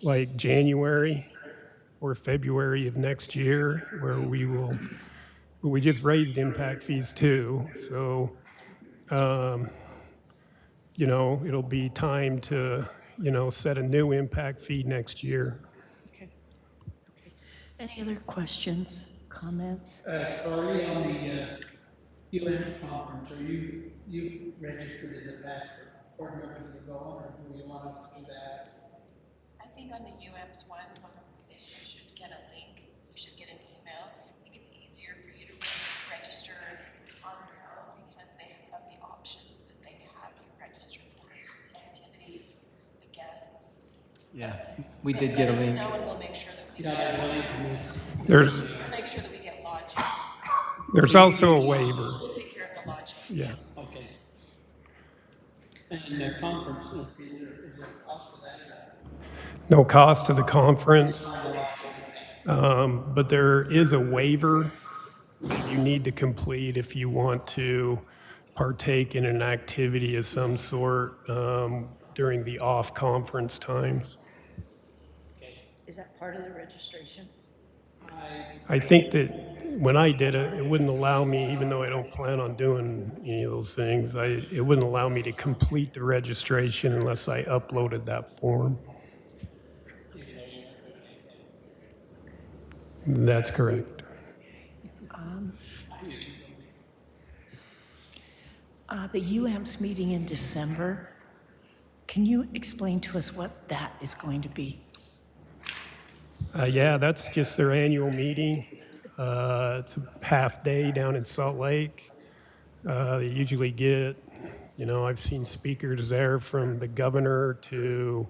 Speaker 6: like January or February of next year, where we just raised impact fees too. So, you know, it'll be time to, you know, set a new impact fee next year.
Speaker 1: Okay. Any other questions, comments?
Speaker 9: Sorry, on the UN's conference, are you registered in the past for board members that are going, or do you want us to do that?
Speaker 10: I think on the UM's one, you should get a link, you should get an email. I think it's easier for you to register on your own because they have the options that they have you register for the activities, the guests.
Speaker 7: Yeah, we did get a link.
Speaker 10: Let us know and we'll make sure that we
Speaker 9: Yeah, there's a link in this.
Speaker 6: There's
Speaker 10: we'll make sure that we get lodging.
Speaker 6: also a waiver.
Speaker 10: We'll take care of the lodging.
Speaker 6: Yeah.
Speaker 9: Okay. And the conference, let's see, is there a cost for that?
Speaker 6: No cost to the conference,
Speaker 9: On the lodging, okay.
Speaker 6: but there is a waiver that you need to complete if you want to partake in an activity of some sort during the off-conference times.
Speaker 1: Is that part of the registration?
Speaker 6: I think that when I did it, it wouldn't allow me, even though I don't plan on doing any of those things, it wouldn't allow me to complete the registration unless I uploaded that form. That's correct.
Speaker 1: The UAMPS meeting in December, can you explain to us what that is going to be?
Speaker 6: Yeah, that's just their annual meeting. It's a half day down in Salt Lake. They usually get, you know, I've seen speakers there from the governor to,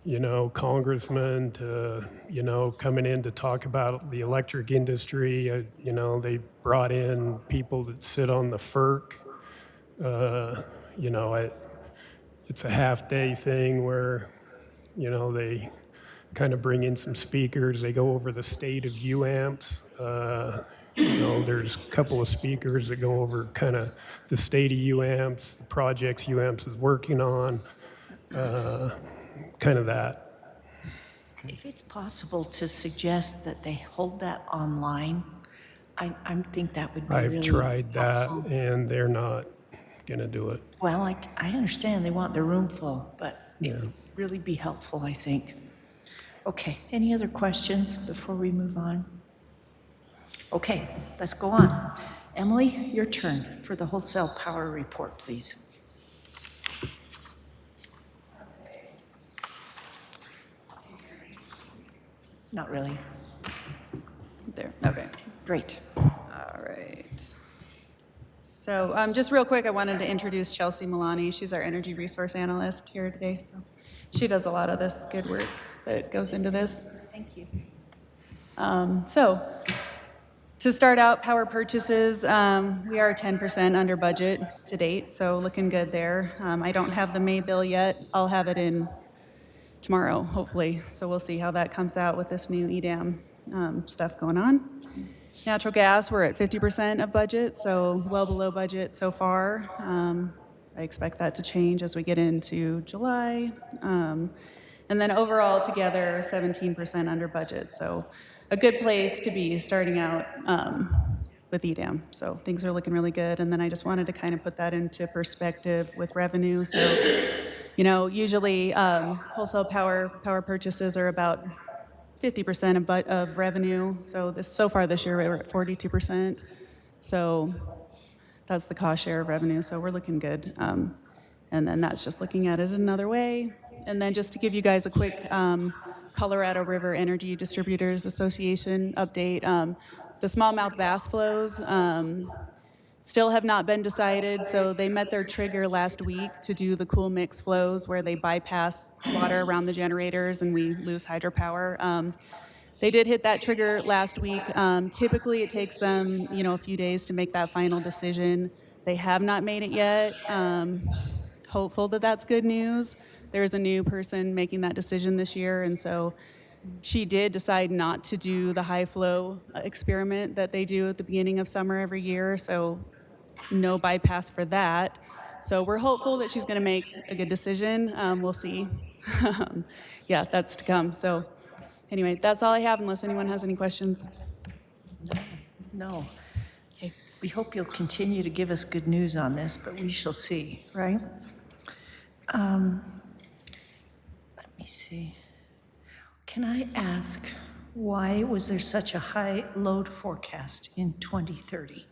Speaker 6: you know, congressmen to, you know, coming in to talk about the electric industry. You know, they brought in people that sit on the FERC. You know, it's a half-day thing where, you know, they kind of bring in some speakers. They go over the state of UAMPS. You know, there's a couple of speakers that go over kind of the state of UAMPS, the projects UAMPS is working on, kind of that.
Speaker 1: If it's possible to suggest that they hold that online, I think that would be really
Speaker 6: I've tried that,
Speaker 1: helpful.
Speaker 6: and they're not going to do it.
Speaker 1: Well, I understand they want their room full, but it would really be helpful, I think. Okay, any other questions before we move on? Okay, let's go on. Emily, your turn for the wholesale power report, please. really.
Speaker 11: There, okay.
Speaker 1: Great.
Speaker 11: All right. So just real quick, I wanted to introduce Chelsea Milani. She's our energy resource analyst here today. So she does a lot of this good work that goes into this.
Speaker 1: Thank you.
Speaker 11: So to start out, power purchases, we are 10% under budget to date, so looking good there. I don't have the May bill yet. I'll have it in tomorrow, hopefully. So we'll see how that comes out with this new EDAM stuff going on. Natural gas, we're at 50% of budget, so well below budget so far. I expect that to change as we get into July. And then overall together, 17% under budget. So a good place to be starting out with EDAM. So things are looking really good. And then I just wanted to kind of put that into perspective with revenue. So, you know, usually wholesale power purchases are about 50% of revenue. So far this year, we're at 42%. So that's the cost share of revenue. So we're looking good. And then that's just looking at it another way. And then just to give you guys a quick Colorado River Energy Distributors Association update, the smallmouth bass flows still have not been decided. So they met their trigger last week to do the cool mix flows where they bypass water around the generators and we lose hydropower. They did hit that trigger last week. Typically, it takes them, you know, a few days to make that final decision. They have not made it yet. Hopeful that that's good news. There's a new person making that decision this year, and so she did decide not to do the high flow experiment that they do at the beginning of summer every year, so no bypass for that. So we're hopeful that she's going to make a good decision. We'll see. Yeah, that's to come. So anyway, that's all I have unless anyone has any questions.
Speaker 1: No. Okay. We hope you'll continue to give us good news on this, but we shall see, right? Let me see. Can I ask, why was there such a high load forecast in 2030?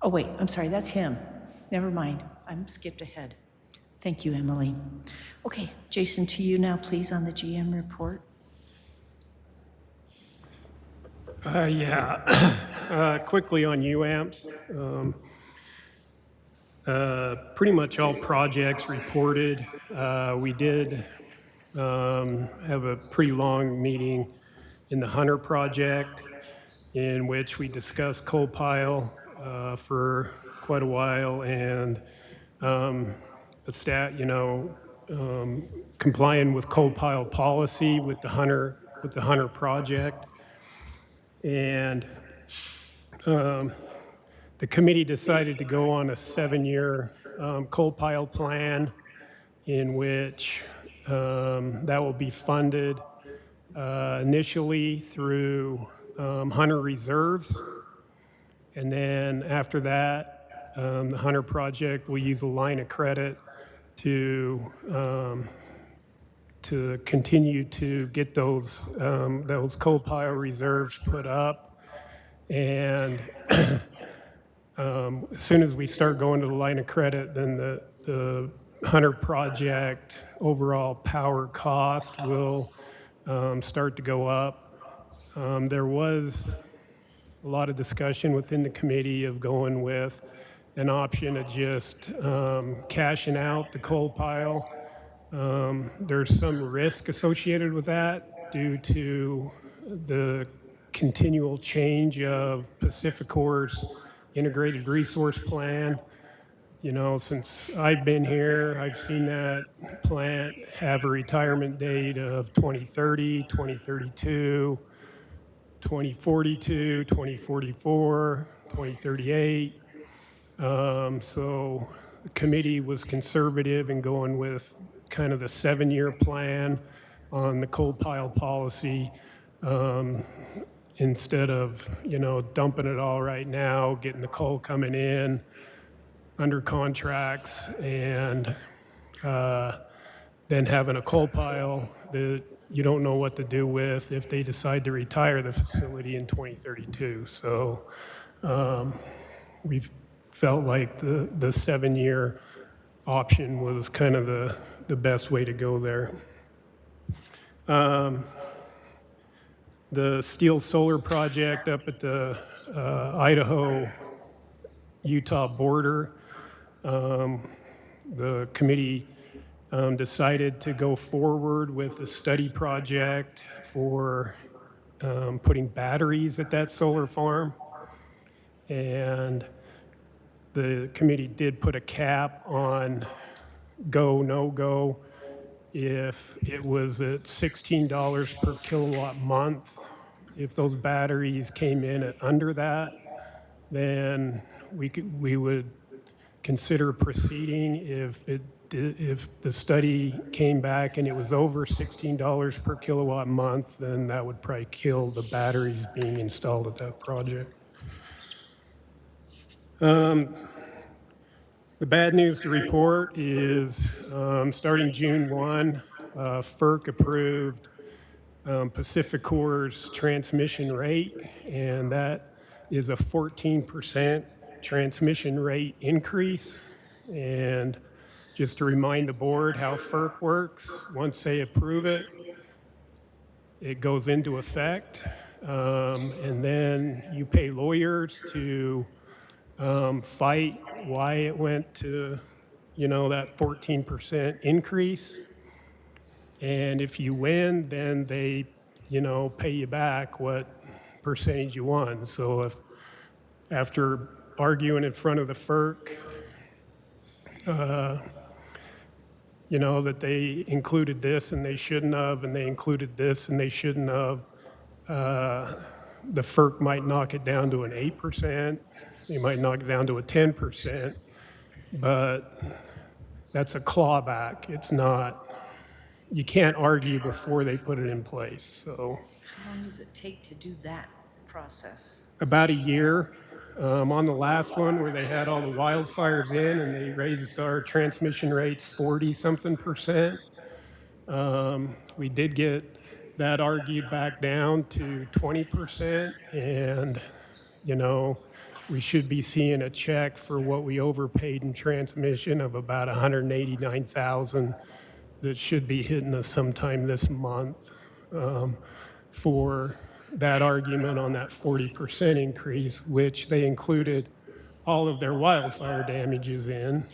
Speaker 1: Oh, wait, I'm sorry, that's him. Never mind, I'm skipped ahead. Thank you, Emily. Okay, Jason, to you now, please, on the GM report.
Speaker 6: Quickly on UAMPS. Pretty much all projects reported. We did have a pretty long meeting in the Hunter project in which we discussed coal pile for quite a while and complying with coal pile policy with the Hunter project. And the committee decided to go on a 7-year coal pile plan in which that will be funded initially through Hunter reserves. And then after that, the Hunter project will use a line of credit to continue to get those coal pile reserves put up. And as soon as we start going to the line of credit, then the Hunter project overall power cost will start to go up. There was a lot of discussion within the committee of going with an option of just cashing out the coal pile. There's some risk associated with that due to the continual change of PacifiCorp's integrated resource plan. You know, since I've been here, I've seen that plant have a retirement date of 2030, 2032, 2042, 2044, 2038. So the committee was conservative in going with kind of the 7-year plan on the coal pile policy instead of, you know, dumping it all right now, getting the coal coming in under contracts and then having a coal pile that you don't know what to do with if they decide to retire the facility in 2032. So we felt like the 7-year option was kind of the best way to go there. the steel solar project up at the Idaho-Utah border. The committee decided to go forward with a study project for putting batteries at that solar farm. And the committee did put a cap on go, no go. If it was at $16 per kilowatt month, if those batteries came in at under that, then we would consider proceeding. If the study came back and it was over $16 per kilowatt month, then that would probably kill the batteries being installed at that project. The bad news to report is starting June 1, FERC approved Pacificor's transmission rate, and that is a 14% transmission rate increase. And just to remind the board how FERC works, once they approve it, it goes into effect, and then you pay lawyers to fight why it went to, that 14% increase. And if you win, then they, pay you back what percentage you won. So if after arguing in front of the FERC, that they included this and they shouldn't have, and they included this and they shouldn't have, the FERC might knock it down to an 8%. They might knock it down to a 10%, but that's a clawback. It's not, you can't argue before they put it in place. So
Speaker 1: How long does it take to do that process?
Speaker 6: about a year. On the last one where they had all the wildfires in and they raised our transmission rates 40-something%, we did get that argued back down to 20%, and we should be seeing a check for what we overpaid in transmission of about $189,000 that should be hitting us sometime this month for that argument on that 40% increase, which they included all of their wildfire damages in.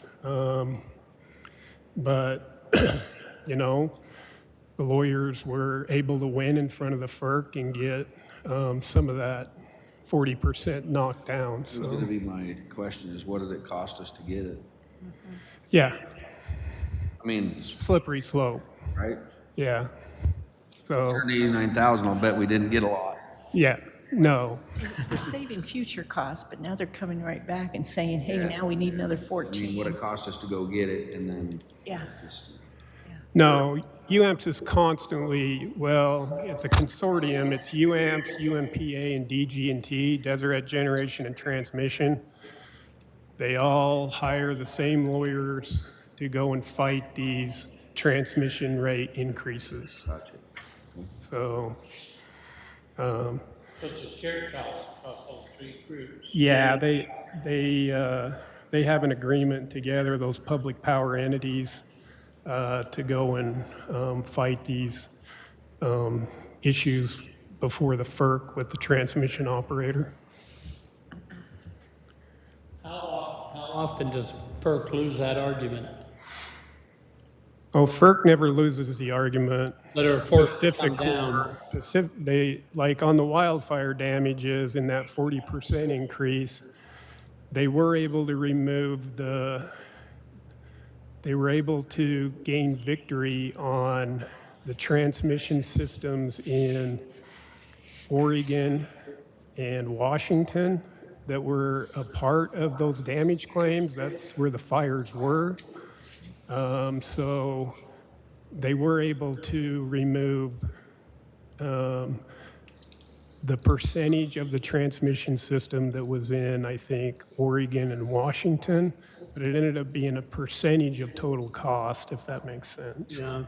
Speaker 6: But, the lawyers were able to win in front of the FERC and get some of that 40% knocked down.
Speaker 5: That's going to be my question is, what did it cost us to get it?
Speaker 6: Yeah,
Speaker 5: I mean,
Speaker 6: slippery slope.
Speaker 5: right?
Speaker 6: Yeah. So,
Speaker 5: 189,000, I'll bet we didn't get a lot.
Speaker 6: yeah, no.
Speaker 1: They're saving future costs, but now they're coming right back and saying, hey, now we need another
Speaker 5: I mean,
Speaker 1: 14.
Speaker 5: what it cost us to go get it, and then
Speaker 1: Yeah.
Speaker 5: just,
Speaker 6: No, UAMPS is constantly, it's a consortium. It's UAMPS, UMPA, and DG&T, Deseret Generation and Transmission. They all hire the same lawyers to go and fight these transmission rate increases. So,
Speaker 9: So it's a shared cost across those three groups.
Speaker 6: yeah, they have an agreement together, those public power entities, to go and fight these issues before the FERC with the transmission operator.
Speaker 9: How often does FERC lose that argument?
Speaker 6: Oh, FERC never loses the argument.
Speaker 9: That are forced to come down.
Speaker 6: They, like on the wildfire damages in that 40% increase, they were able to gain victory on the transmission systems in Oregon and Washington that were a part of those damage claims. That's where the fires were. So they were able to remove the percentage of the transmission system that was in, I think, Oregon and Washington, but it ended up being a percentage of total cost, if that makes sense.
Speaker 9: Yeah.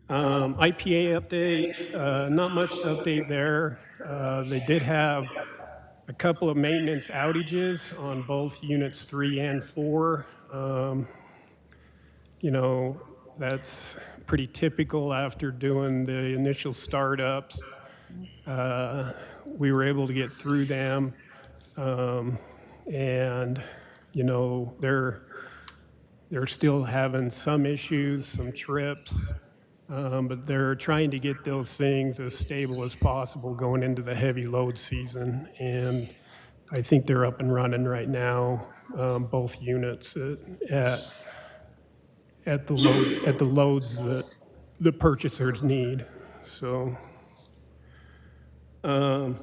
Speaker 6: IPA update, not much to update there. They did have a couple of maintenance outages on both units 3 and 4. that's pretty typical after doing the initial startups. We were able to get through them. And, you know, they're still having some issues, some trips, but they're trying to get those things as stable as possible going into the heavy load season. And I think they're up and running right now, both units at the loads that the purchasers need. So I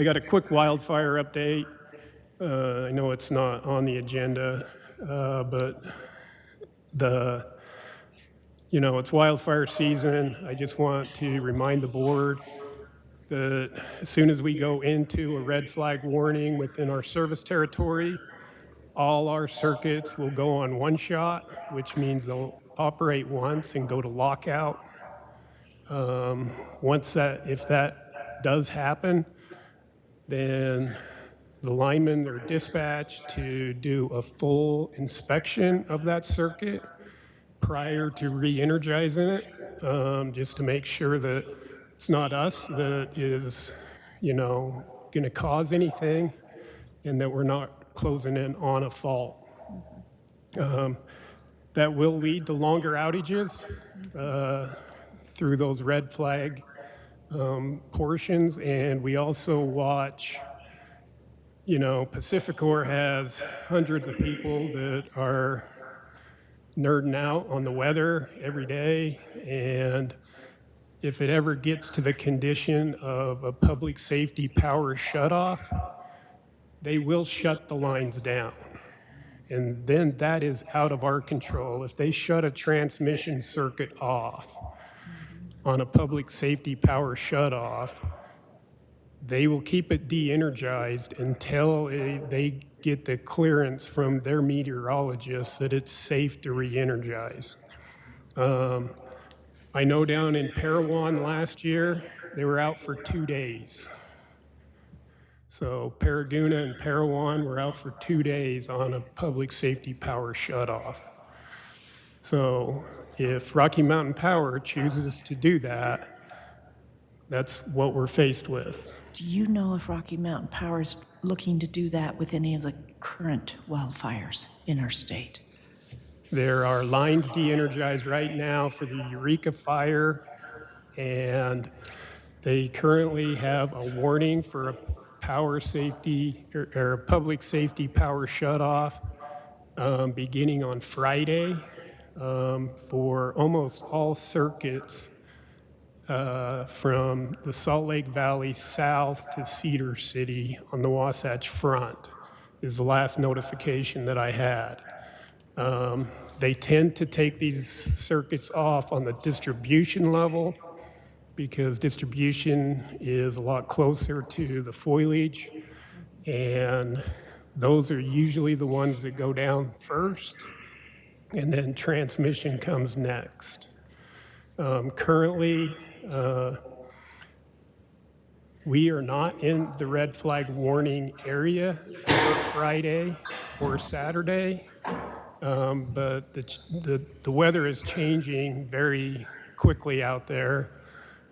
Speaker 6: got a quick wildfire update. I know it's not on the agenda, but it's wildfire season. I just want to remind the board that as soon as we go into a red flag warning within our service territory, all our circuits will go on one shot, which means they'll operate once and go to lockout. If that does happen, then the linemen are dispatched to do a full inspection of that circuit prior to re-energizing it, just to make sure that it's not us that is, going to cause anything and that we're not closing in on a fault. That will lead to longer outages through those red flag portions. And we also watch, Pacificor has hundreds of people that are nerding out on the weather every day. And if it ever gets to the condition of a public safety power shutoff, they will shut the lines down. And then that is out of our control. If they shut a transmission circuit off on a public safety power shutoff, they will keep it de-energized until they get the clearance from their meteorologists that it's safe to re-energize. I know down in Parowan last year, they were out for 2 days. So Paraguna and Parowan were out for 2 days on a public safety power shutoff. So if Rocky Mountain Power chooses to do that, that's what we're faced with.
Speaker 1: Do you know if Rocky Mountain Power is looking to do that with any of the current wildfires in our state?
Speaker 6: There are lines de-energized right now for the Eureka fire, and they currently have a warning for a power safety or public safety power shutoff beginning on Friday for almost all circuits from the Salt Lake Valley south to Cedar City on the Wasatch Front is the last notification that I had. They tend to take these circuits off on the distribution level because distribution is a lot closer to the foliage, and those are usually the ones that go down first, and then transmission comes next. Currently, we are not in the red flag warning area for Friday or Saturday, but the weather is changing very quickly out there.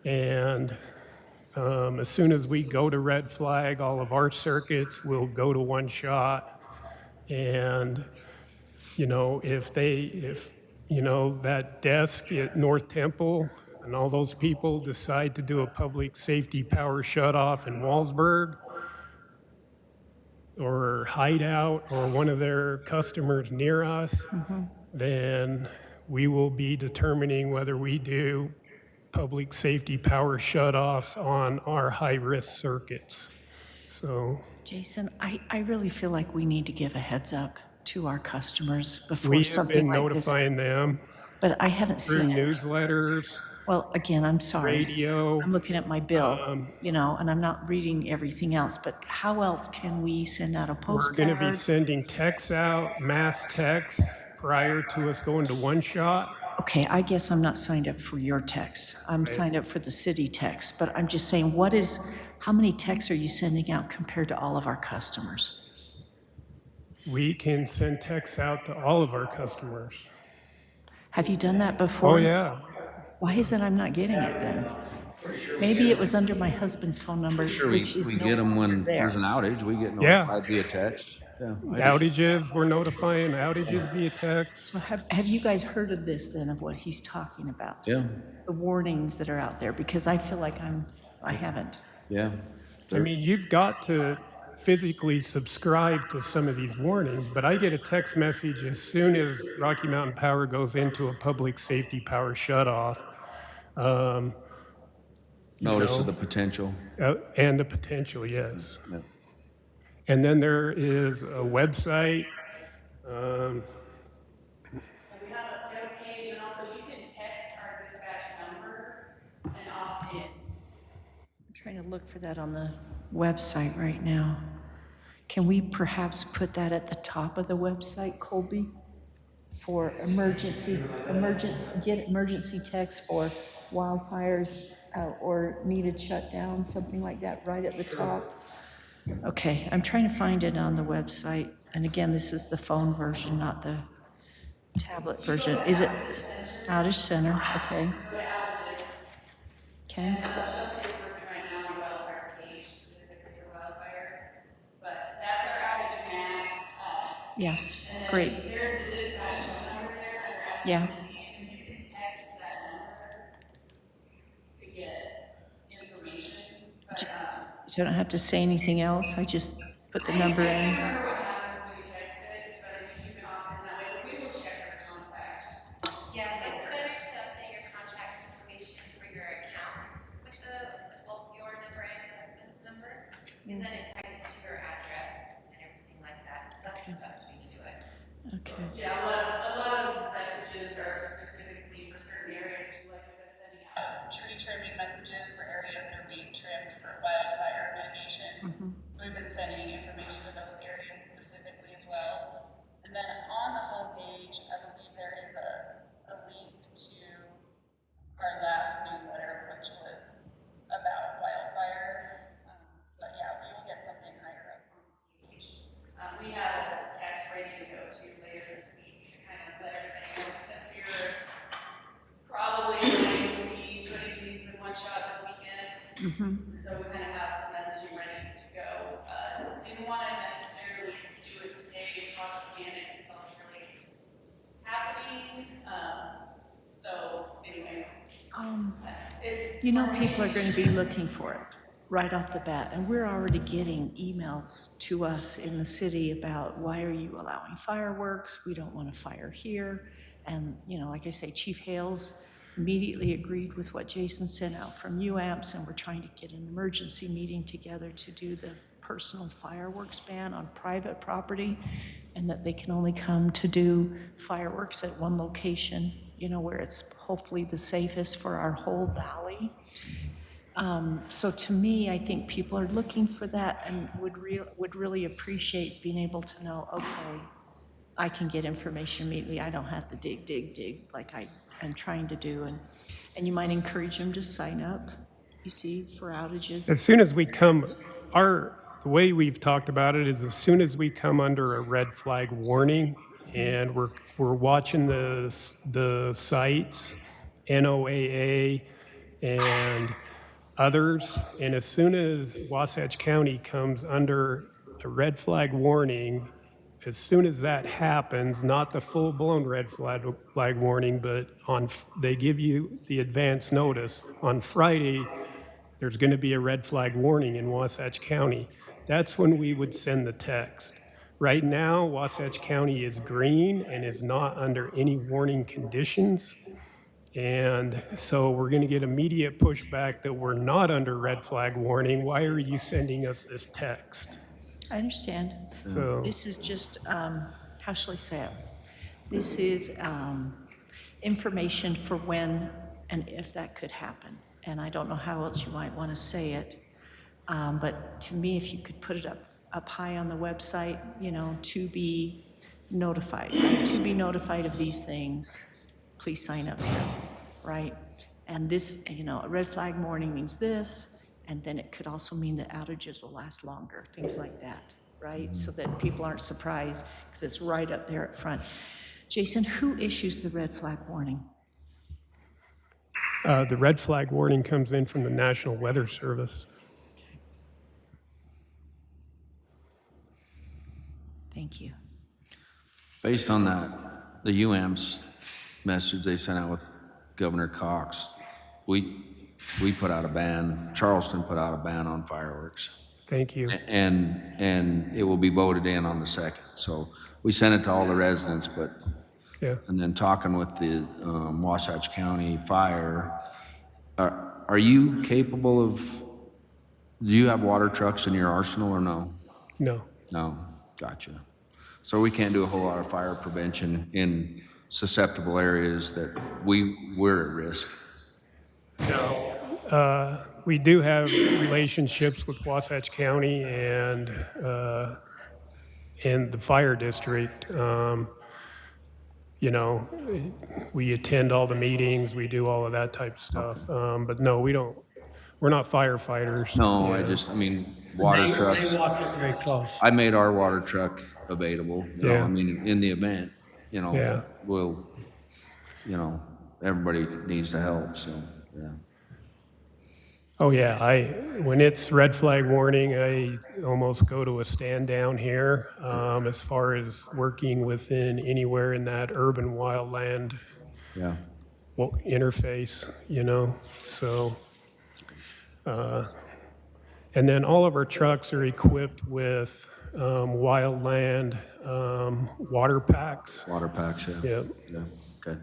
Speaker 6: And as soon as we go to red flag, all of our circuits will go to one shot. And, if that desk at North Temple and all those people decide to do a public safety power shutoff in Wallsburg or Hideout or one of their customers near us, then we will be determining whether we do public safety power shutoffs on our high-risk circuits. So
Speaker 1: Jason, I really feel like we need to give a heads up to our customers before
Speaker 6: we have
Speaker 1: something
Speaker 6: been
Speaker 1: like this.
Speaker 6: notifying them
Speaker 1: But I haven't
Speaker 6: through
Speaker 1: seen it.
Speaker 6: newsletters,
Speaker 1: Well, again, I'm sorry.
Speaker 6: radio.
Speaker 1: I'm looking at my bill, and I'm not reading everything else, but how else can we send out a
Speaker 6: We're going to be
Speaker 1: postcard?
Speaker 6: sending texts out, mass texts, prior to us going to one shot.
Speaker 1: Okay, I guess I'm not signed up for your text. I'm signed up for the city text, but I'm just saying, how many texts are you sending out compared to all of our customers?
Speaker 6: We can send texts out to all of our customers.
Speaker 1: Have you done that
Speaker 6: Oh,
Speaker 1: before?
Speaker 6: yeah.
Speaker 1: Why is it I'm not getting it then? Maybe it was under my husband's phone number,
Speaker 5: Sure,
Speaker 1: which
Speaker 5: we
Speaker 1: is no
Speaker 5: get them
Speaker 1: longer
Speaker 5: when
Speaker 1: there.
Speaker 5: there's an outage, we get
Speaker 6: Yeah.
Speaker 5: notified via text. Yeah, I do.
Speaker 6: Outages, we're notifying outages via text.
Speaker 1: So have you guys heard of this then, of what he's talking about?
Speaker 5: Yeah,
Speaker 1: The warnings that are out there, because I feel like I haven't.
Speaker 5: yeah.
Speaker 6: I mean, you've got to physically subscribe to some of these warnings, but I get a text message as soon as Rocky Mountain Power goes into a public safety power shutoff.
Speaker 5: Notice of the potential.
Speaker 6: And the potential, yes.
Speaker 5: Yeah.
Speaker 6: And then there is a website.
Speaker 11: We have a page, and also you can text our dispatch number and opt in.
Speaker 1: I'm trying to look for that on the website right now. Can we perhaps put that at the top of the website, Colby? For get emergency text for wildfires or needed shutdown, something like that, right at the top. Okay, I'm trying to find it on the website. And again, this is the phone version, not the tablet version. Is it Outage Center? Okay. Okay.
Speaker 11: Shell City's working right now on a wildfire page specifically for wildfires, but that's our outage map.
Speaker 1: Yeah,
Speaker 11: And then
Speaker 1: great.
Speaker 11: there's the dispatch phone number there under outage
Speaker 1: Yeah.
Speaker 11: communication. You can text that number to get information. But
Speaker 1: So I don't have to say anything else. I just put the number
Speaker 11: I can't
Speaker 1: in.
Speaker 11: remember what happens when you text it, but if you can opt in that way, but we will check your contacts.
Speaker 10: Yeah, it's better to update your contact information for your accounts with both your number and your husband's number, because then it ties into your address and everything like that, so that's the best way to do it.
Speaker 1: Okay.
Speaker 11: Yeah, a lot of messages are specifically for certain areas, too, like we've been sending out tree trimming messages for areas that are being trimmed for wildfire mitigation. So we've been sending information to those areas specifically as well. And then on the homepage, I believe there is a link to our last newsletter, which was about wildfires. But yeah, we will get something higher up on the page. We have a text ready to go to later this week to kind of let everybody know, because we're probably going to be putting these in one shot this weekend. So we kind of have some messaging ready to go. Didn't want to necessarily do it today because we can't until it's really happening. So anyway, it's.
Speaker 1: You know, people are going to be looking for it right off the bat, and we're already getting emails to us in the city about, why are you allowing fireworks? We don't want to fire here. And, you know, like I say, Chief Hales immediately agreed with what Jason sent out from UAMPS, and we're trying to get an emergency meeting together to do the personal fireworks ban on private property, and that they can only come to do fireworks at one location, you know, where it's hopefully the safest for our whole valley. So to me, I think people are looking for that and would really appreciate being able to know, okay, I can get information immediately. I don't have to dig like I am trying to do. And you might encourage them to sign up, you see, for outages.
Speaker 6: As soon as we come, the way we've talked about it is as soon as we come under a red flag warning, and we're watching the sites, NOAA and others, and as soon as Wasatch County comes under a red flag warning, as soon as that happens, not the full-blown red flag warning, but they give you the advance notice. On Friday, there's going to be a red flag warning in Wasatch County. That's when we would send the text. Right now, Wasatch County is green and is not under any warning conditions. And so we're going to get immediate pushback that we're not under red flag warning. Why are you sending us this text?
Speaker 1: I understand.
Speaker 6: So
Speaker 1: This is just, how shall I say it? This is information for when and if that could happen. And I don't know how else you might want to say it. But to me, if you could put it up high on the website, you know, to be notified, right? To be notified of these things, please sign up here, right? And this, you know, a red flag warning means this, and then it could also mean that outages will last longer, things like that. right? So that people aren't surprised, because it's right up there at front. Jason, who issues the red flag warning?
Speaker 6: The red flag warning comes in from the National Weather Service.
Speaker 1: Thank you.
Speaker 5: Based on that, the UAM's message they sent out with Governor Cox, we put out a ban, Charleston put out a ban on fireworks.
Speaker 6: Thank you.
Speaker 5: And it will be voted in on the 2nd. So we sent it to all the residents, but,
Speaker 6: Yeah.
Speaker 5: and then talking with the Wasatch County Fire, are you capable of, do you have water trucks in your arsenal or no?
Speaker 6: No.
Speaker 5: No, gotcha. So we can't do a whole lot of fire prevention in susceptible areas that we're at risk.
Speaker 6: No. We do have relationships with Wasatch County and the fire district. You know, we attend all the meetings, we do all of that type of stuff. But no, we don't. We're not firefighters.
Speaker 5: No,
Speaker 6: Yeah.
Speaker 5: I mean, water trucks.
Speaker 9: They watch it very close.
Speaker 5: I made our water truck available, you know,
Speaker 6: Yeah.
Speaker 5: I mean, in the event, you know,
Speaker 6: Yeah.
Speaker 5: we'll, you know, everybody needs to help, so, yeah.
Speaker 6: Oh yeah, when it's red flag warning, I almost go to a stand down here as far as working within anywhere in that urban wildland
Speaker 5: Yeah.
Speaker 6: interface, you know. So, and then all of our trucks are equipped with wildland water packs.
Speaker 5: Water packs, yeah.
Speaker 6: Yeah.
Speaker 5: Yeah, okay.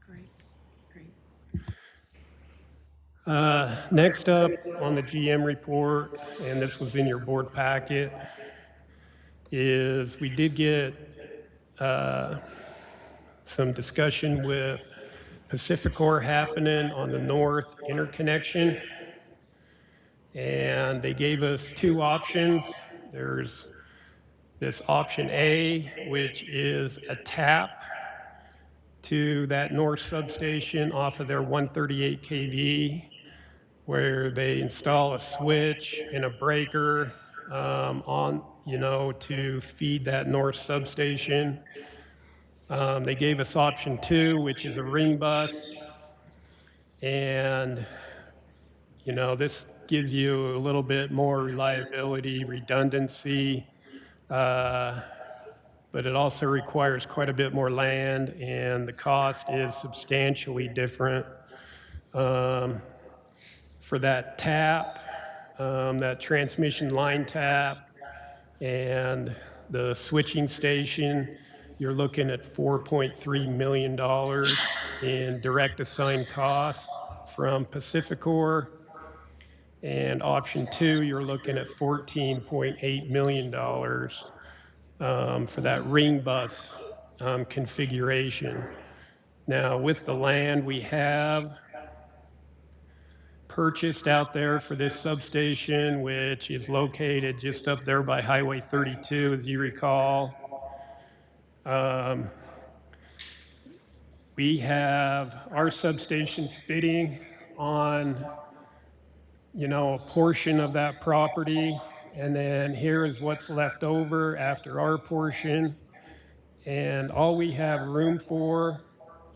Speaker 1: Great, great.
Speaker 6: Next up on the GM report, and this was in your board packet, is we did get some discussion with Pacificor happening on the north interconnection. And they gave us two options. There's this option A, which is a tap to that north substation off of their 138 kV, where they install a switch and a breaker on, you know, to feed that north substation. They gave us option 2, which is a ring bus. And, you know, this gives you a little bit more reliability, redundancy, but it also requires quite a bit more land, and the cost is substantially different. For that tap, that transmission line tap, and the switching station, you're looking at $4.3 million in direct assigned costs from Pacificor. And option 2, you're looking at $14.8 million for that ring bus configuration. Now, with the land we have purchased out there for this substation, which is located just up there by Highway 32, as you recall, we have our substation fitting on, you know, a portion of that property, and then here is what's left over after our portion. And all we have room for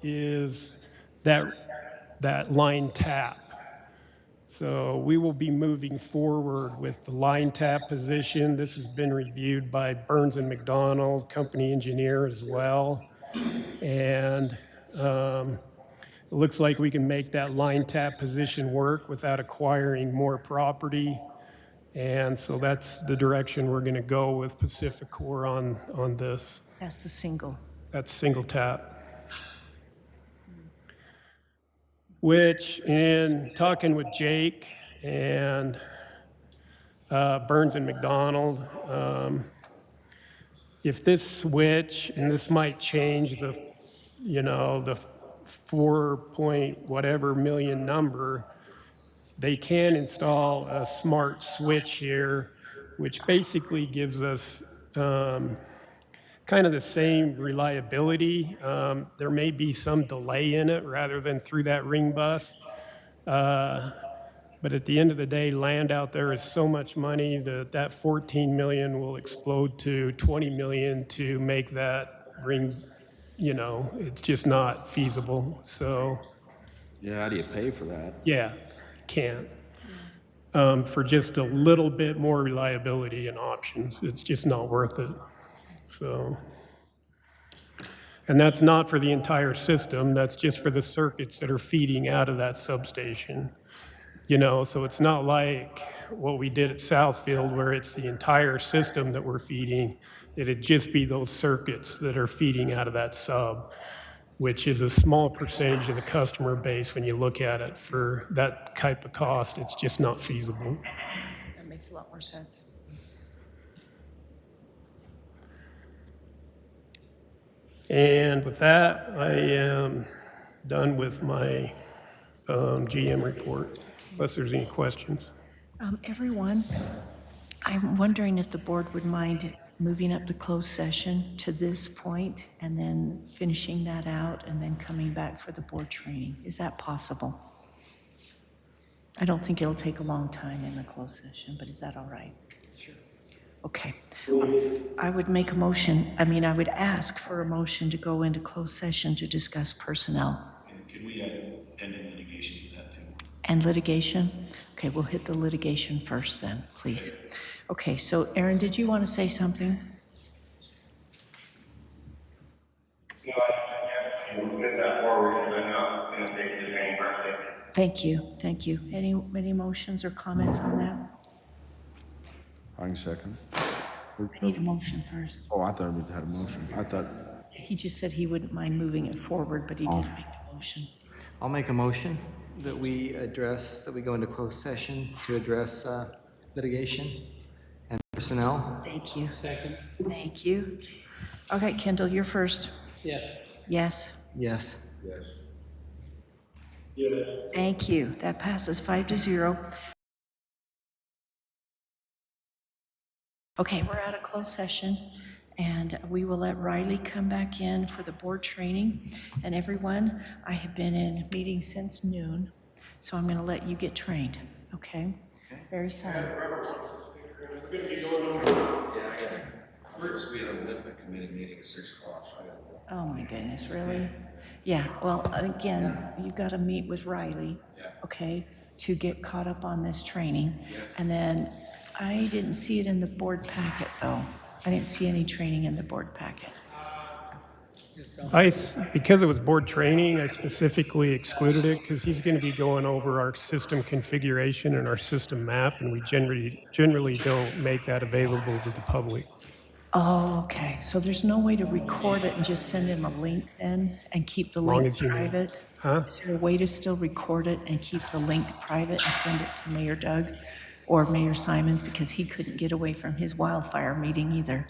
Speaker 6: is that line tap. So we will be moving forward with the line tap position. This has been reviewed by Burns and McDonald, company engineer as well. And it looks like we can make that line tap position work without acquiring more property. And so that's the direction we're going to go with Pacificor on this.
Speaker 1: That's the single.
Speaker 6: That's single tap. Which, in talking with Jake and Burns and McDonald, if this switch, and this might change the, you know, the 4 point whatever million number, they can install a smart switch here, which basically gives us kind of the same reliability. There may be some delay in it rather than through that ring bus. But at the end of the day, land out there is so much money that that 14 million will explode to 20 million to make that bring, it's just not feasible. So,
Speaker 5: Yeah, how do you pay for that?
Speaker 6: yeah, can't. For just a little bit more reliability and options, it's just not worth it. So, and that's not for the entire system, that's just for the circuits that are feeding out of that substation. So it's not like what we did at Southfield where it's the entire system that we're feeding. It'd just be those circuits that are feeding out of that sub, which is a small percentage of the customer base when you look at it. For that type of cost, it's just not feasible.
Speaker 1: That makes a lot more sense.
Speaker 6: And with that, I am done with my GM report, unless there's any questions.
Speaker 1: Everyone, I'm wondering if the board would mind moving up the closed session to this point and then finishing that out and then coming back for the board training. Is that possible? I don't think it'll take a long time in the closed session, but is that all right? Sure. Okay. I would make a motion, I would ask for a motion to go into closed session to discuss personnel.
Speaker 8: And can we add pending litigation to that too?
Speaker 1: And litigation? Okay, we'll hit the litigation first then, please. Okay, so Aaron, did you want to say something?
Speaker 3: No, I can't. We'll get that forward and then going to take the training process.
Speaker 1: Thank you, thank you. Any motions or comments on that?
Speaker 5: I can second.
Speaker 1: I need a motion first.
Speaker 5: Oh, I thought we had a motion. I thought,
Speaker 1: He just said he wouldn't mind moving it forward, but he didn't make the motion.
Speaker 7: I'll make a motion that we go into closed session to address litigation and personnel.
Speaker 1: Thank you,
Speaker 9: Second,
Speaker 1: thank you. Okay, Kendall, you're first.
Speaker 9: yes.
Speaker 1: Yes?
Speaker 7: Yes.
Speaker 1: Thank you. That passes 5-0. Okay, we're out of closed session, and we will let Riley come back in for the board training. And everyone, I have been in meetings since noon, so I'm going to let you get trained, okay? Very sorry.
Speaker 5: we had a Olympic committee meeting at 6 o'clock.
Speaker 1: Oh, my goodness, really? Yeah, well, again, you've got to meet with Riley, okay, to get caught up on this training. And then I didn't see it in the board packet, though. I didn't see any training in the board packet.
Speaker 6: Because it was board training, I specifically excluded it because he's going to be going over our system configuration and our system map, and we generally don't make that available to the public.
Speaker 1: Oh, okay, so there's no way to record it and just send him a link then and keep the
Speaker 6: long
Speaker 1: link
Speaker 6: as you know.
Speaker 1: private?
Speaker 6: Huh?
Speaker 1: Is there a way to still record it and keep the link private and send it to Mayor Doug or Mayor Simons, because he couldn't get away from his wildfire meeting either?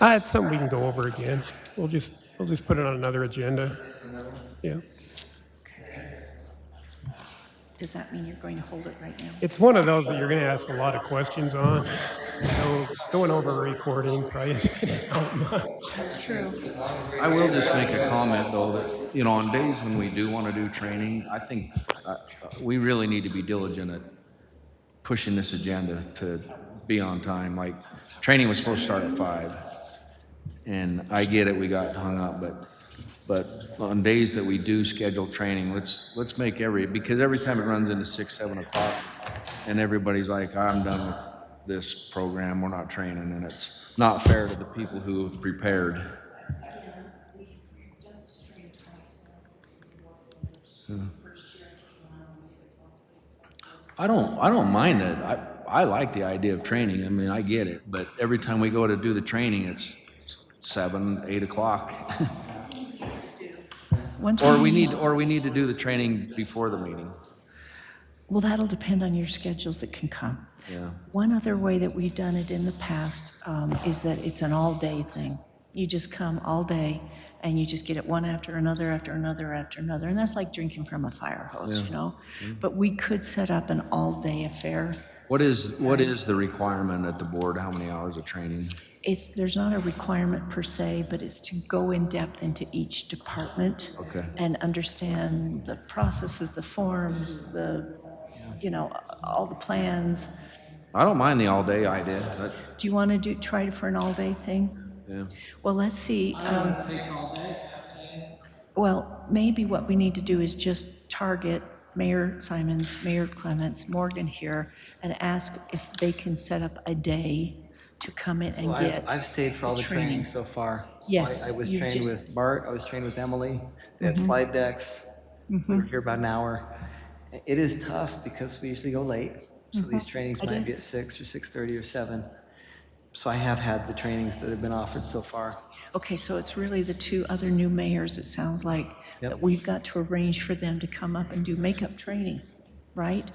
Speaker 6: It's something we can go over again. We'll just put it on another agenda. Yeah.
Speaker 1: Does that mean you're going to hold it right now?
Speaker 6: It's one of those that you're going to ask a lot of questions on. So going over a recording probably isn't going to help much.
Speaker 1: That's true.
Speaker 5: I will just make a comment though that, on days when we do want to do training, I think we really need to be diligent at pushing this agenda to be on time. Like, training was supposed to start at 5. And I get it, we got hung up, but on days that we do schedule training, let's make because every time it runs into 6, 7 o'clock and everybody's like, I'm done with this program, we're not training, and it's not fair to the people who have prepared. I don't mind that. I like the idea of training. I mean, I get it, but every time we go to do the training, it's 7, 8 o'clock.
Speaker 1: One
Speaker 5: Or
Speaker 1: time
Speaker 5: we
Speaker 1: you-
Speaker 5: need to do the training before the meeting.
Speaker 1: Well, that'll depend on your schedules that can come.
Speaker 5: Yeah.
Speaker 1: One other way that we've done it in the past is that it's an all-day thing. You just come all day, and you just get it one after another, after another, after another, and that's like drinking from a fire hose, But we could set up an all-day affair.
Speaker 5: What is the requirement at the board? How many hours of training?
Speaker 1: There's not a requirement per se, but it's to go in depth into each department
Speaker 5: Okay.
Speaker 1: and understand the processes, the forms, the you know, all the plans.
Speaker 5: I don't mind the all-day idea, but,
Speaker 1: Do you want to try for an all-day thing?
Speaker 5: yeah.
Speaker 1: Well, let's see.
Speaker 9: I don't want to take all day.
Speaker 1: Well, maybe what we need to do is just target Mayor Simons, Mayor Clements, Morgan here, and ask if they can set up a day to come in and
Speaker 7: So
Speaker 1: get
Speaker 7: I've stayed for all the training so far. So
Speaker 1: Yes,
Speaker 7: I was
Speaker 1: you've
Speaker 7: trained
Speaker 1: just-
Speaker 7: with Bart, I was trained with Emily. They had slide decks. We were here about an hour. It is tough because we usually go late. So these trainings
Speaker 1: It
Speaker 7: might be
Speaker 1: is.
Speaker 7: at 6 or 6:30 or 7. So I have had the trainings that have been offered so far.
Speaker 1: Okay, so it's really the two other new mayors, it sounds like,
Speaker 7: Yep.
Speaker 1: that we've got to arrange for them to come up and do makeup training, right?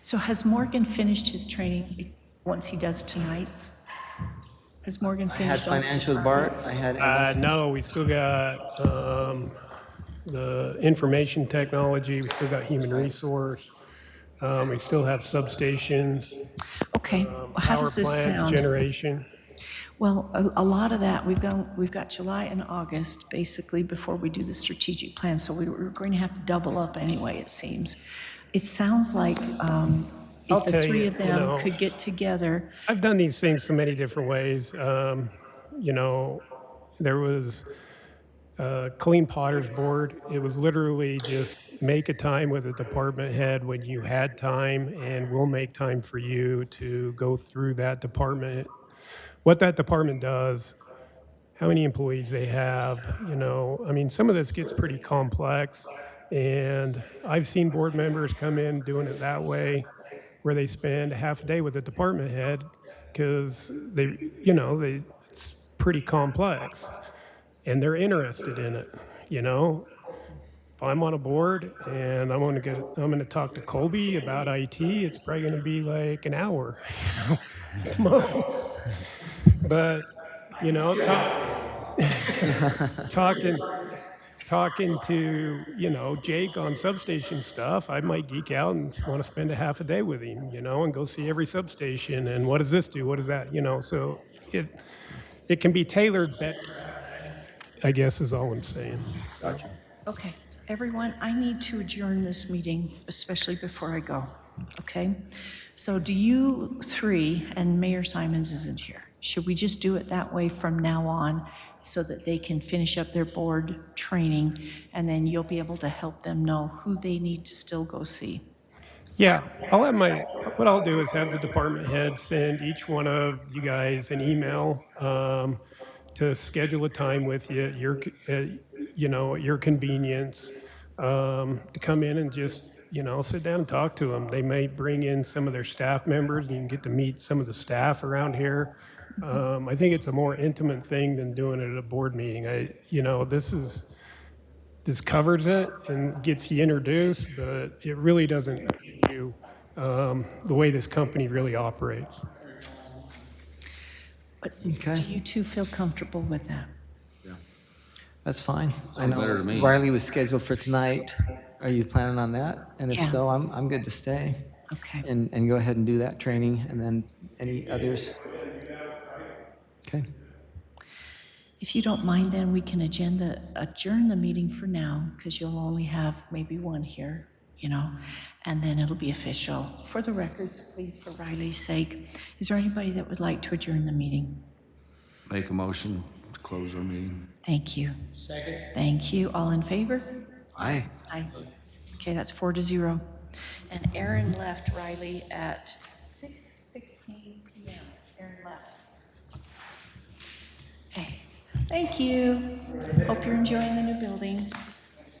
Speaker 1: So has Morgan finished his training once he does tonight? Has Morgan
Speaker 7: I had
Speaker 1: finished? all the
Speaker 7: financial with Bart,
Speaker 1: departments?
Speaker 7: I had Emily.
Speaker 6: No, we still got the information technology, we still got human resource, we still have substations,
Speaker 1: Okay, how
Speaker 6: power
Speaker 1: does this
Speaker 6: plants,
Speaker 1: sound?
Speaker 6: generation.
Speaker 1: Well, a lot of that, we've got July and August, basically, before we do the strategic plan, so we're going to have to double up anyway, it seems. It sounds like
Speaker 6: I'll
Speaker 1: if the
Speaker 6: tell
Speaker 1: three
Speaker 6: you,
Speaker 1: of
Speaker 6: you
Speaker 1: them
Speaker 6: know,
Speaker 1: could get together,
Speaker 6: I've done these things so many different ways. You know, there was Clean Potter's Board. It was literally just make a time with a department head when you had time, and we'll make time for you to go through that department, what that department does, how many employees they have. You know, I mean, some of this gets pretty complex, and I've seen board members come in doing it that way, where they spend a half a day with a department head because it's pretty complex and they're interested in it. You know, if I'm on a board and I'm going to talk to Colby about IT, it's probably going to be like an hour, at most. But you know, talking to, you know, Jake on substation stuff, I might geek out and want to spend a half a day with him, you know, and go see every substation and what does this do, what does that, you know, so it can be tailored better, I guess is all I'm saying.
Speaker 5: Gotcha.
Speaker 1: okay, everyone, I need to adjourn this meeting, especially before I go, okay? So do you three, and Mayor Simons isn't here, should we just do it that way from now on so that they can finish up their board training and then you'll be able to help them know who they need to still go see?
Speaker 6: Yeah, what I'll do is have the department head send each one of you guys an email to schedule a time with you at your convenience, to come in and just, you know, sit down and talk to them. They may bring in some of their staff members and you can get to meet some of the staff around here. I think it's a more intimate thing than doing it at a board meeting. This covers it and gets you introduced, but it really doesn't give you the way this company really operates.
Speaker 1: But
Speaker 7: Okay.
Speaker 1: do you two feel comfortable with that?
Speaker 7: That's fine. I
Speaker 5: Sounds
Speaker 7: know
Speaker 5: better to me.
Speaker 7: Riley was scheduled for tonight. Are you planning on that? And if
Speaker 1: Yeah.
Speaker 7: so, I'm good to stay
Speaker 1: Okay.
Speaker 7: and go ahead and do that training and then any others. Okay.
Speaker 1: If you don't mind, then we can adjourn the meeting for now, because you'll only have maybe one here, you know, and then it'll be official. For the records, please, for Riley's sake, is there anybody that would like to adjourn the meeting?
Speaker 5: Make a motion to close our meeting.
Speaker 1: Thank you.
Speaker 9: Second.
Speaker 1: Thank you. All in favor?
Speaker 7: Aye.
Speaker 1: Aye. Okay, that's 4-0. And Aaron left Riley at 6:16 p.m. Aaron left. Okay, thank you. Hope you're enjoying the new building.